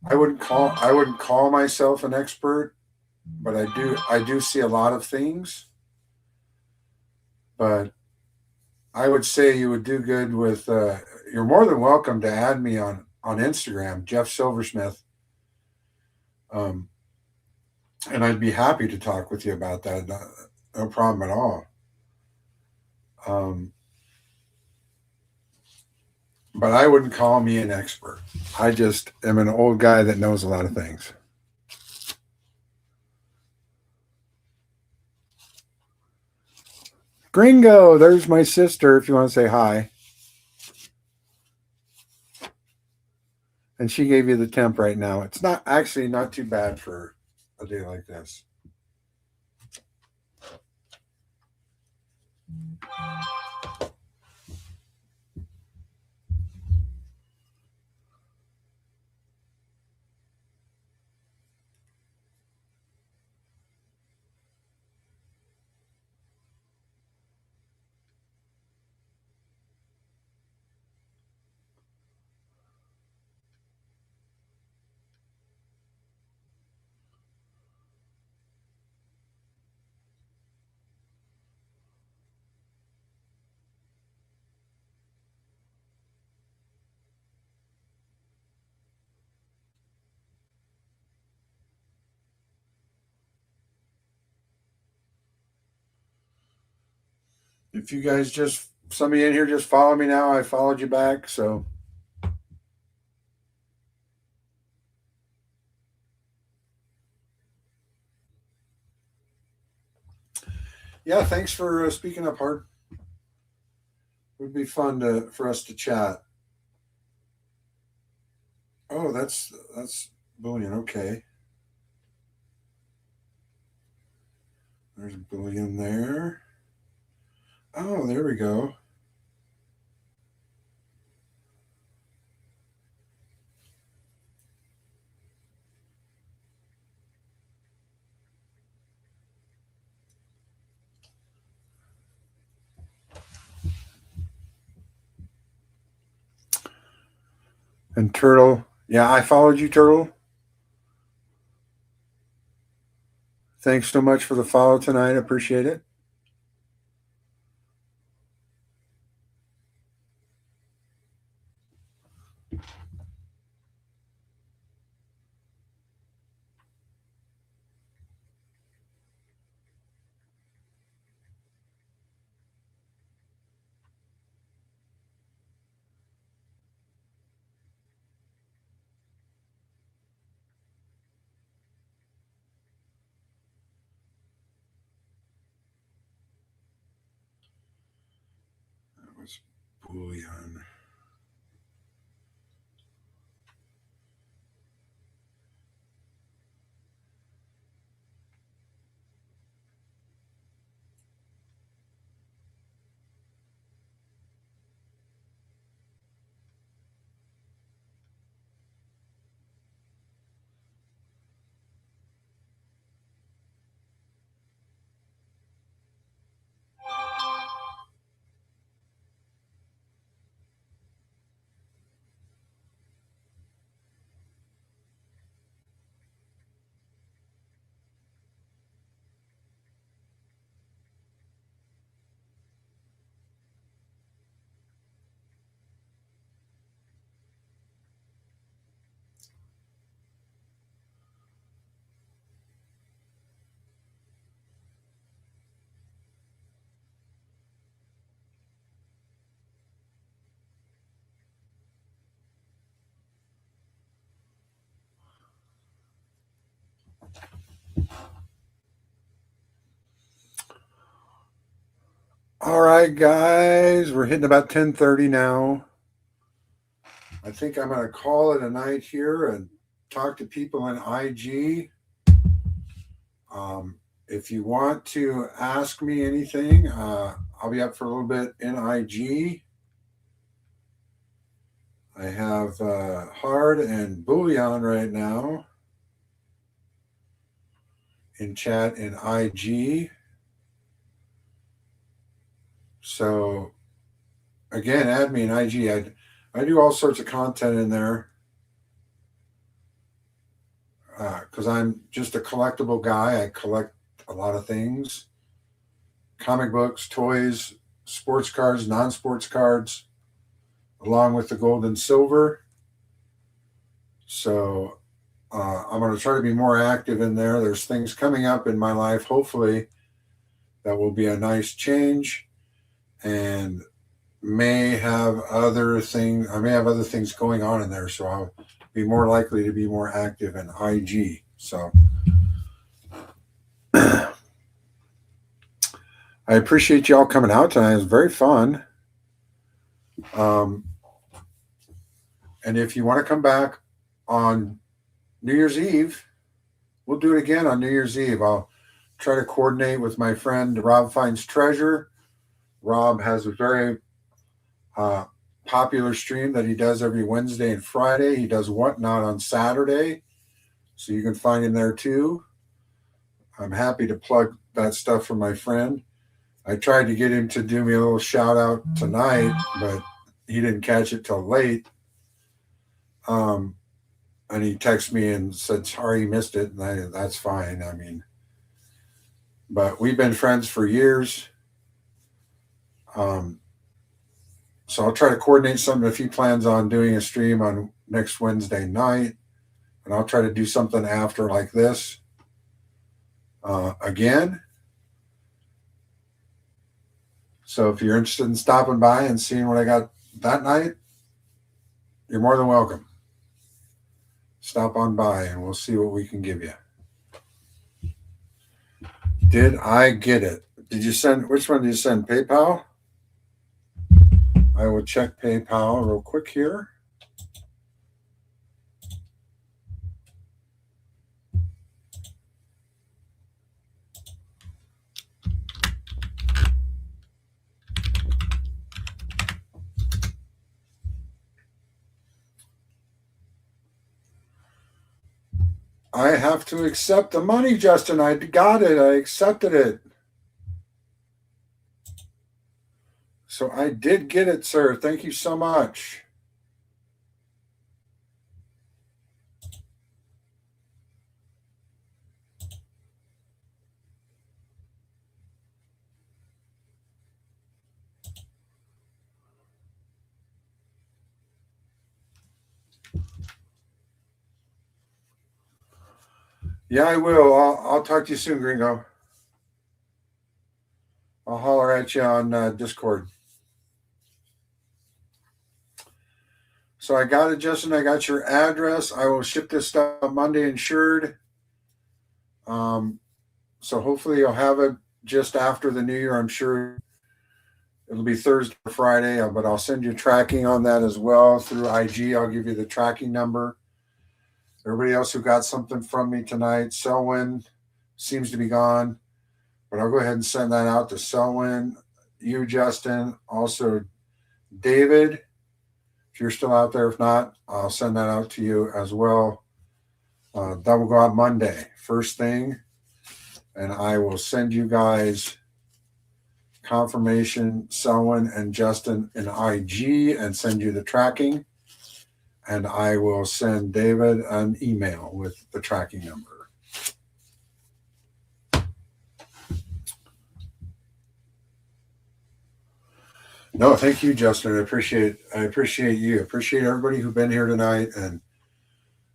I wouldn't call myself an expert, but I do see a lot of things. But I would say you would do good with. You're more than welcome to add me on Instagram, Jeff Silversmith, um, and I'd be happy to talk with you about that. No problem at all. Um, but I wouldn't call me an expert. I just am an old guy that knows a lot of things. Gringo, there's my sister. If you want to say hi, and she gave you the temp right now. It's not actually not too bad for a day like this. If you guys just somebody in here just follow me now, I followed you back. So yeah, thanks for speaking up, Hart. It would be fun for us to chat. Oh, that's bullion. Okay, there's bullion there. Oh, there we go. And Turtle, yeah, I followed you, Turtle. Thanks so much for the follow tonight. Appreciate it. That was Bullion. All right, guys, we're hitting about 10:30 now. I think I'm going to call it a night here and talk to people in IG. If you want to ask me anything, I'll be up for a little bit in IG. I have Hard and Bullion right now in chat in IG. So, again, add me in IG. I do all sorts of content in there because I'm just a collectible guy. I collect a lot of things: comic books, toys, sports cards, non sports cards, along with the gold and silver. So, I'm going to try to be more active in there. There's things coming up in my life, hopefully, that will be a nice change and may have other things. I may have other things going on in there, so I'll be more likely to be more active in IG. So I appreciate y'all coming out tonight. It was very fun. And if you want to come back on New Year's Eve, we'll do it again on New Year's Eve. I'll try to coordinate with my friend Rob Finds Treasure. Rob has a very popular stream that he does every Wednesday and Friday. He does Whatnot on Saturday, so you can find him there too. I'm happy to plug that stuff for my friend. I tried to get him to do me a little shout out tonight, but he didn't catch it till late. And he texted me and said, "Sorry, you missed it." And that's fine. I mean, but we've been friends for years. So I'll try to coordinate something if he plans on doing a stream on next Wednesday night, and I'll try to do something after like this again. So if you're interested in stopping by and seeing what I got that night, you're more than welcome. Stop on by and we'll see what we can give you. Did I get it? Did you send, which one did you send? PayPal? I will check PayPal real quick here. I have to accept the money, Justin. I got it. I accepted it. So I did get it, sir. Thank you so much. Yeah, I will. I'll talk to you soon, Gringo. I'll holler at you on Discord. So I got it, Justin. I got your address. I will ship this stuff Monday insured. Um, so hopefully you'll have it just after the new year. I'm sure it'll be Thursday or Friday, but I'll send you tracking on that as well through IG. I'll give you the tracking number. Everybody else who got something from me tonight, Selwyn seems to be gone, but I'll go ahead and send that out to Selwyn, you, Justin, also David. If you're still out there, if not, I'll send that out to you as well. That will go out Monday, first thing, and I will send you guys confirmation, Selwyn and Justin in IG, and send you the tracking. And I will send David an email with the tracking number. No, thank you, Justin. I appreciate you. I appreciate everybody who's been here tonight and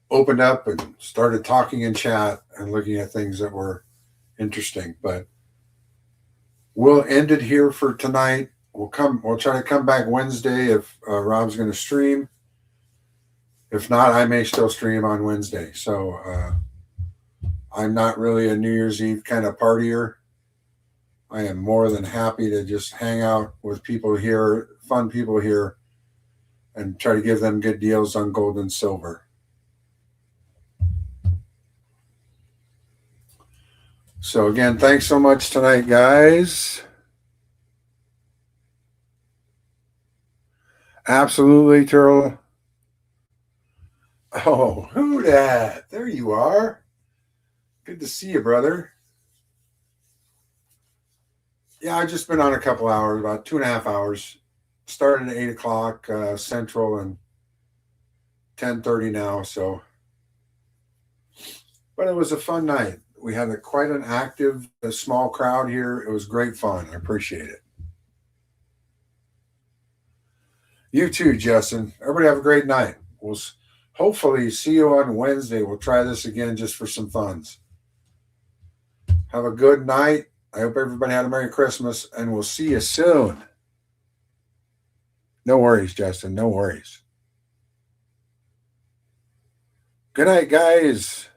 opened up and started talking in chat and looking at things that were interesting. But we'll end it here for tonight. We'll try to come back Wednesday if Rob's going to stream. If not, I may still stream on Wednesday. So I'm not really a New Year's Eve kind of partier. I am more than happy to just hang out with people here, fun people here, and try to give them good deals on gold and silver. So again, thanks so much tonight, guys. Absolutely, Turtle. Oh, who dat? There you are. Good to see you, brother. Yeah, I've just been on a couple hours, about 2.5 hours. Started at 8 o'clock Central and 10:30 now. So, but it was a fun night. We had quite an active, small crowd here. It was great fun. I appreciate it. You too, Justin. Everybody have a great night. We'll hopefully see you on Wednesday. We'll try this again just for some funs. Have a good night. I hope everybody had a Merry Christmas, and we'll see you soon. No worries, Justin. No worries. Good night, guys.